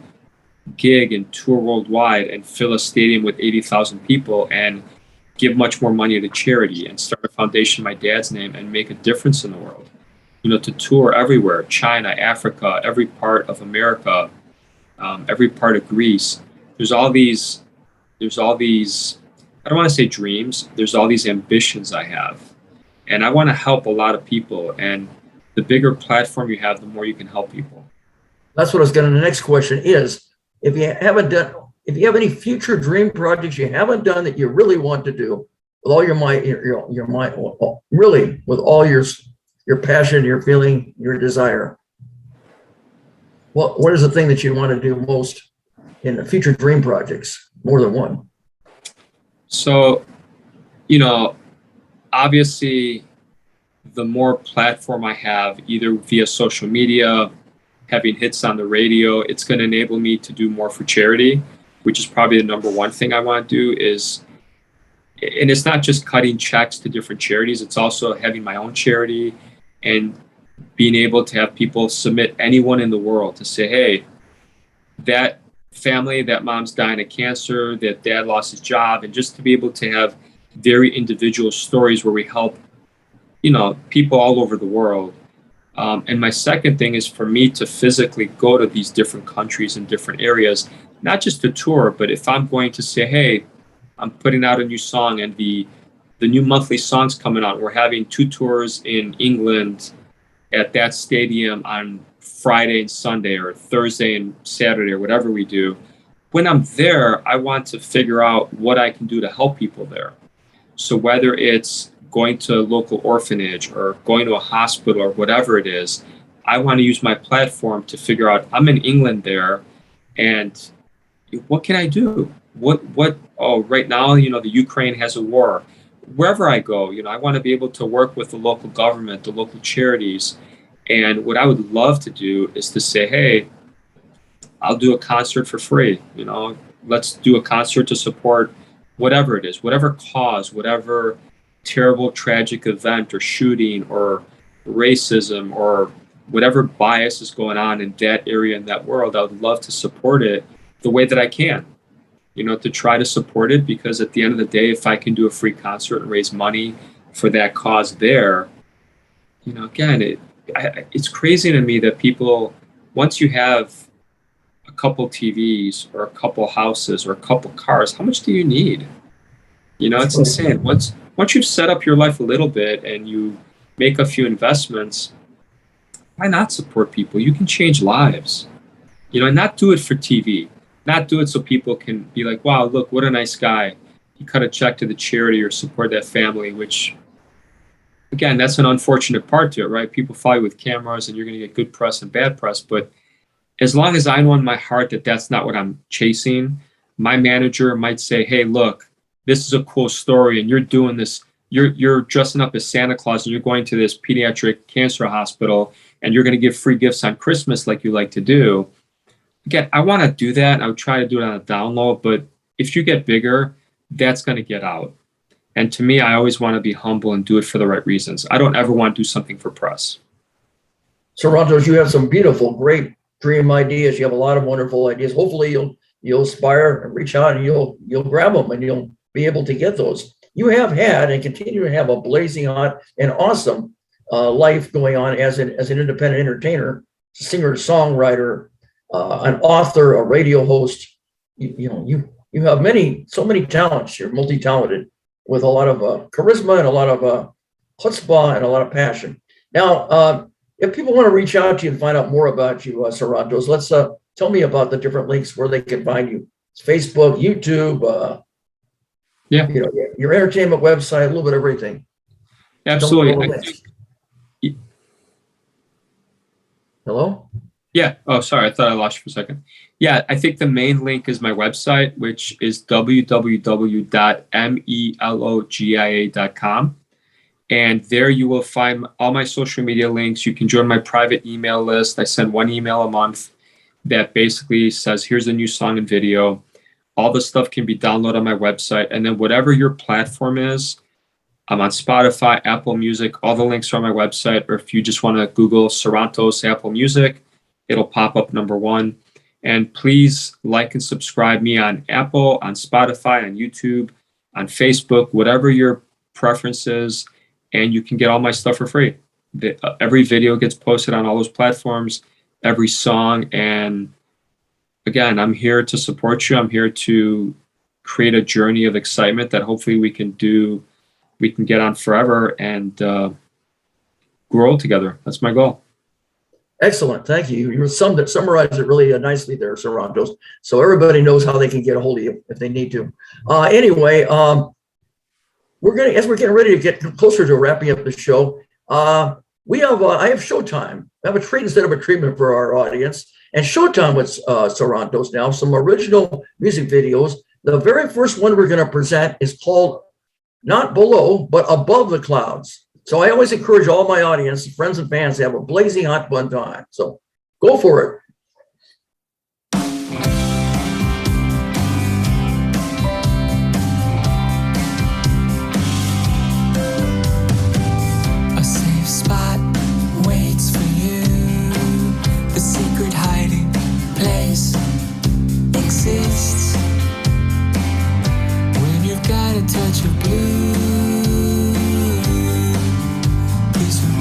gig and tour worldwide and fill a stadium with 80,000 people and give much more money to charity and start a foundation in my dad's name and make a difference in the world. To tour everywhere, China, Africa, every part of America, every part of Greece. There's all these, I don't want to say dreams, there's all these ambitions I have. And I want to help a lot of people. And the bigger platform you have, the more you can help people. that's what I was going to. The next question is, if you have any future dream projects you haven't done that you really want to do with all your might, your mind, really with all your passion, your feeling, your desire, what is the thing that you want to do most in the future dream projects? More than one. So, obviously, the more platform I have, either via social media, having hits on the radio, it's going to enable me to do more for charity, which is probably the number one thing I want to do and it's not just cutting checks to different charities, it's also having my own charity and being able to have people submit anyone in the world to say, hey, that family, that mom's dying of cancer, that dad lost his job, and just to be able to have very individual stories where we help, people all over the world. And my second thing is for me to physically go to these different countries and different areas, not just to tour, but if I'm going to say, hey, I'm putting out a new song and the new monthly song's coming out, we're having 2 tours in England at that stadium on Friday and Sunday or Thursday and Saturday or whatever we do. When I'm there, I want to figure out what I can do to help people there. So whether it's going to a local orphanage or going to a hospital or whatever it is, I want to use my platform to figure out, I'm in England there, and what can I do? Oh, right now, the Ukraine has a war. Wherever I go, I want to be able to work with the local government, the local charities. And what I would love to do is to say, hey, I'll do a concert for free. Let's do a concert to support whatever it is, whatever cause, whatever terrible, tragic event or shooting or racism or whatever bias is going on in that area, in that world. I would love to support it the way that I can, to try to support it, because at the end of the day, if I can do a free concert and raise money for that cause there, again, it's crazy to me that people, once you have a couple TVs or a couple houses or a couple cars, how much do you need? It's insane. Once you've set up your life a little bit and you make a few investments, why not support people? You can change lives, and not do it for TV, not do it so people can be like, wow, look, what a nice guy. He cut a check to the charity or support that family, which, again, that's an unfortunate part to it, right? People follow you with cameras and you're going to get good press and bad press. But as long as I know in my heart that that's not what I'm chasing, my manager might say, hey, look, this is a cool story and you're doing this. You're dressing up as Santa Claus and you're going to this pediatric cancer hospital and you're going to give free gifts on Christmas like you like to do. Again, I want to do that. I would try to do it on a down low, but if you get bigger, that's going to get out. And to me, I always want to be humble and do it for the right reasons. I don't ever want to do something for press. SARANTOS, you have some beautiful, great dream ideas. You have a lot of wonderful ideas. Hopefully you'll aspire and reach out and you'll grab them and you'll be able to get those. You have had and continue to have a blazing hot and awesome life going on as an independent entertainer, singer, songwriter, an author, a radio host. You have so many talents. You're multi-talented with a lot of charisma and a lot of chutzpah and a lot of passion. Now, if people want to reach out to you and find out more about you, SARANTOS, let's tell me about the different links where they can find you. It's Facebook, YouTube, your entertainment website, a little bit of everything. Absolutely. Hello? Yeah. Oh, sorry. I thought I lost you for a second. Yeah, I think the main link is my website, which is www.melogia.com. And there you will find all my social media links. You can join my private email list. I send one email a month that basically says, here's a new song and video. All the stuff can be downloaded on my website. And then whatever your platform is, I'm on Spotify, Apple Music, all the links are on my website. Or if you just want to Google SARANTOS Apple Music, it'll pop up number one. And please like and subscribe me on Apple, on Spotify, on YouTube, on Facebook, whatever your preference is. And you can get all my stuff for free. Every video gets posted on all those platforms, every song. And again, I'm here to support you. I'm here to create a journey of excitement that hopefully we can get on forever and grow together. That's my goal. Excellent. Thank you. You summarized it really nicely there, SARANTOS. So everybody knows how they can get a hold of you if they need to. Anyway, as we're getting ready to get closer to wrapping up the show, I have Showtime. I have a treat instead of a treatment for our audience. And Showtime with SARANTOS now, some original music videos. The very first one we're going to present is called not Below, but Above the Clouds. So I always encourage all my audience, friends and fans, to have a blazing hot fun time. So go for it. A safe spot waits for you. The secret hiding place exists. When you've got a touch of blue, please remember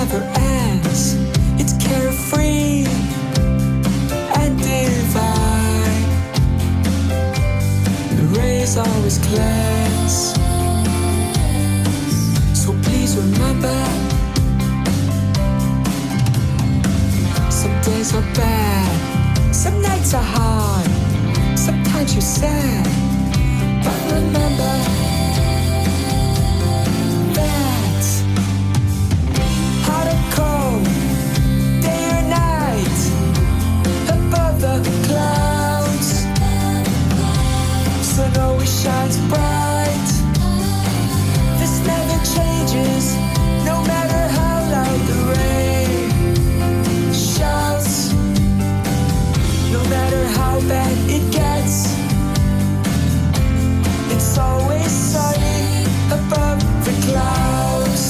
never ends. It's carefree and divine. The rays always cleanse. So please remember, some days are bad, some nights are hard, sometimes you're sad. But remember that hot or cold, day or night, above the clouds, sun always shines bright. This never changes, no matter how loud the rain shouts, no matter how bad it gets. It's always sunny above the clouds.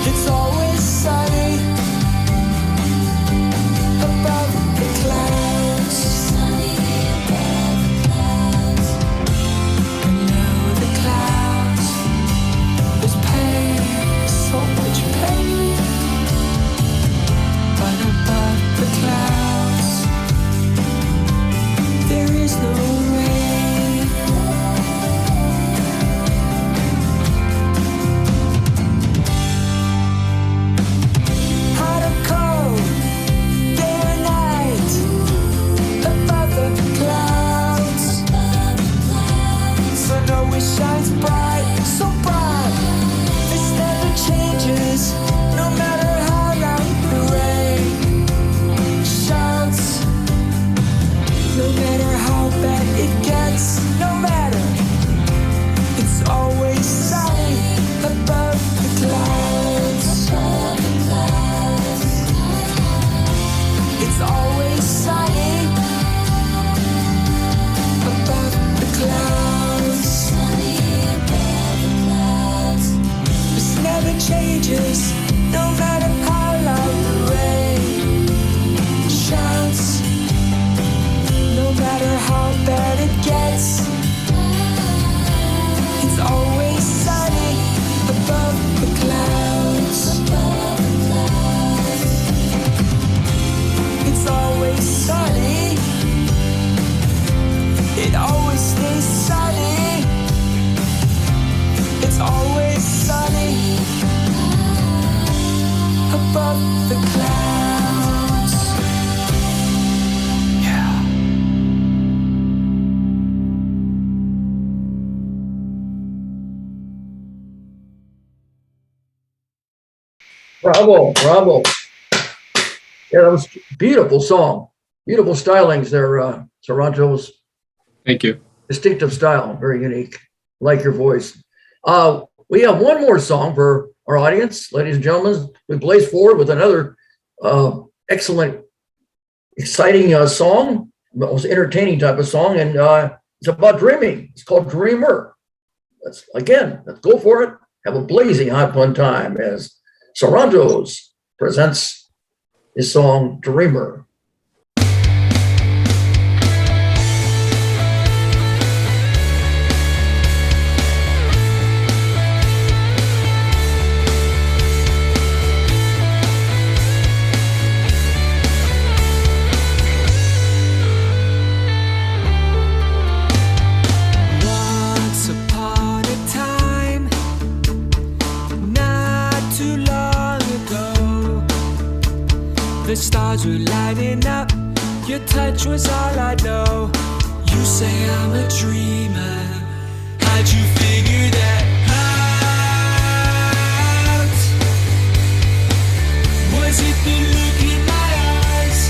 It's always sunny above the clouds. Below the clouds, there's pain, so much pain. But above the clouds, there is no rain. Hot or cold, day or night, above the clouds, sun always shines bright, so bright. This never changes, no matter how loud the rain shouts. No matter how bad it gets, no matter, it's always sunny above the clouds. It's always sunny above the clouds. This never changes, no matter how loud the rain shouts. No matter how bad it gets, it's always sunny above the clouds. It's always sunny. It always stays sunny. It's always sunny above the clouds. Yeah. Bravo, bravo. Yeah, that was a beautiful song. Beautiful stylings there, Sarantos. Thank you. Distinctive style, very unique. Like your voice. We have one more song for our audience. Ladies and gentlemen, we blaze forward with another excellent, exciting song, most entertaining type of song, and it's about dreaming. It's called Dreamer. Let's go for it. Have a blazing hot fun time as Sarantos presents his song Dreamer. Once upon a time, not too long ago, the stars were lighting up. Your touch was all I know. You say I'm a dreamer. How'd you figure that out? Was it the look in my eyes?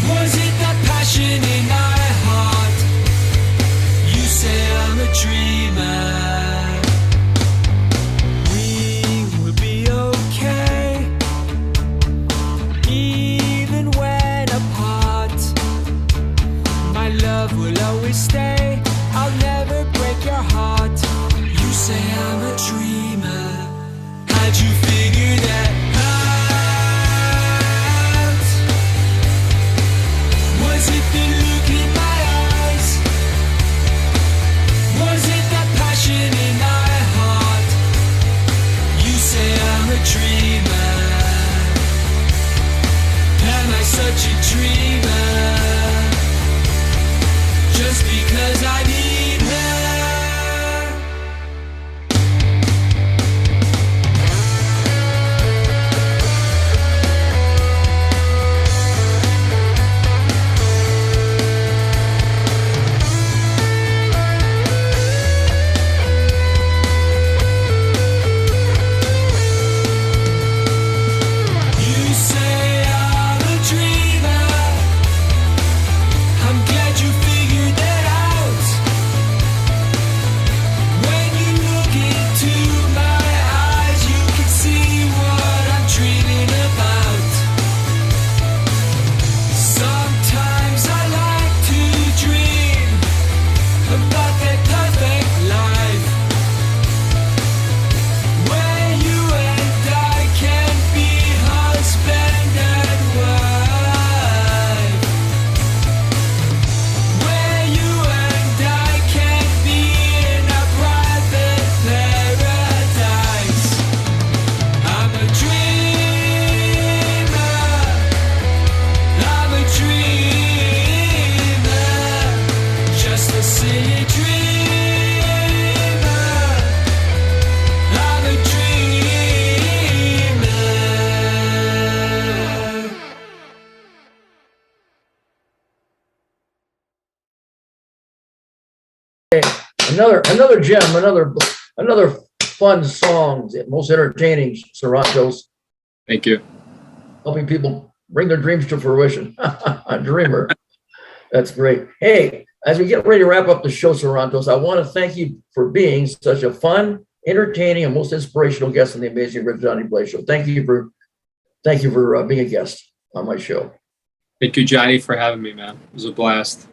Was it the passion in my heart? You say I'm a dreamer. We will be okay, even when apart. My love will always stay. Another gem, another fun song, most entertaining, Sarantos, Thank you. helping people bring their dreams to fruition. A dreamer. That's great. Hey, as we get ready to wrap up the show, Sarantos, I want to thank you for being such a fun, entertaining, and most inspirational guest on the Amazing Rich Johnny Blaze Show. Thank you for being a guest on my show. Thank you, Johnny, for having me, man. It was a blast.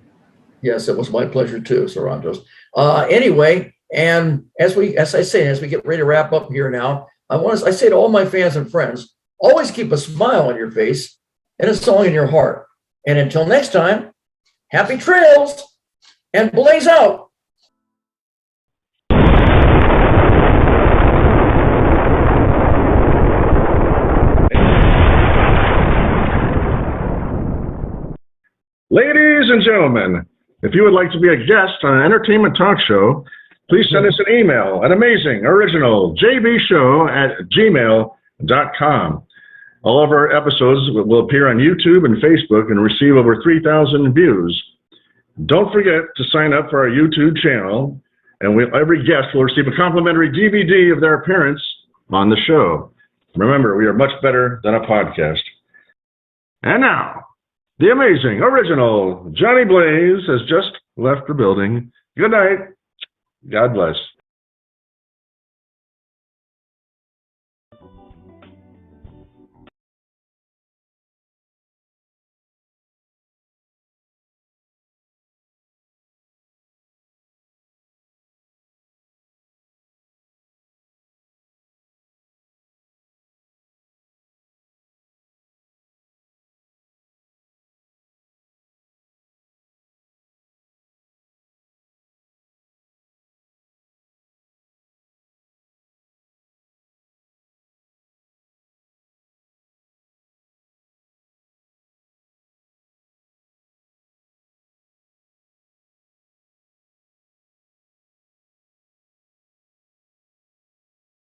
Yes, it was my pleasure too, Sarantos. Anyway, and as we get ready to wrap up here now, I say to all my fans and friends, always keep a smile on your face and a song in your heart. And until next time, happy trails and blaze out. Ladies and gentlemen, if you would like to be a guest on an entertainment talk show, please send us an email at amazingoriginalJBshow@gmail.com. All of our episodes will appear on YouTube and Facebook and receive over 3,000 views. Don't forget to sign up for our YouTube channel, and every guest will receive a complimentary DVD of their appearance on the show. Remember, we are much better than a podcast. And now, the amazing, original Johnny Blaze has just left the building. Good night. God bless.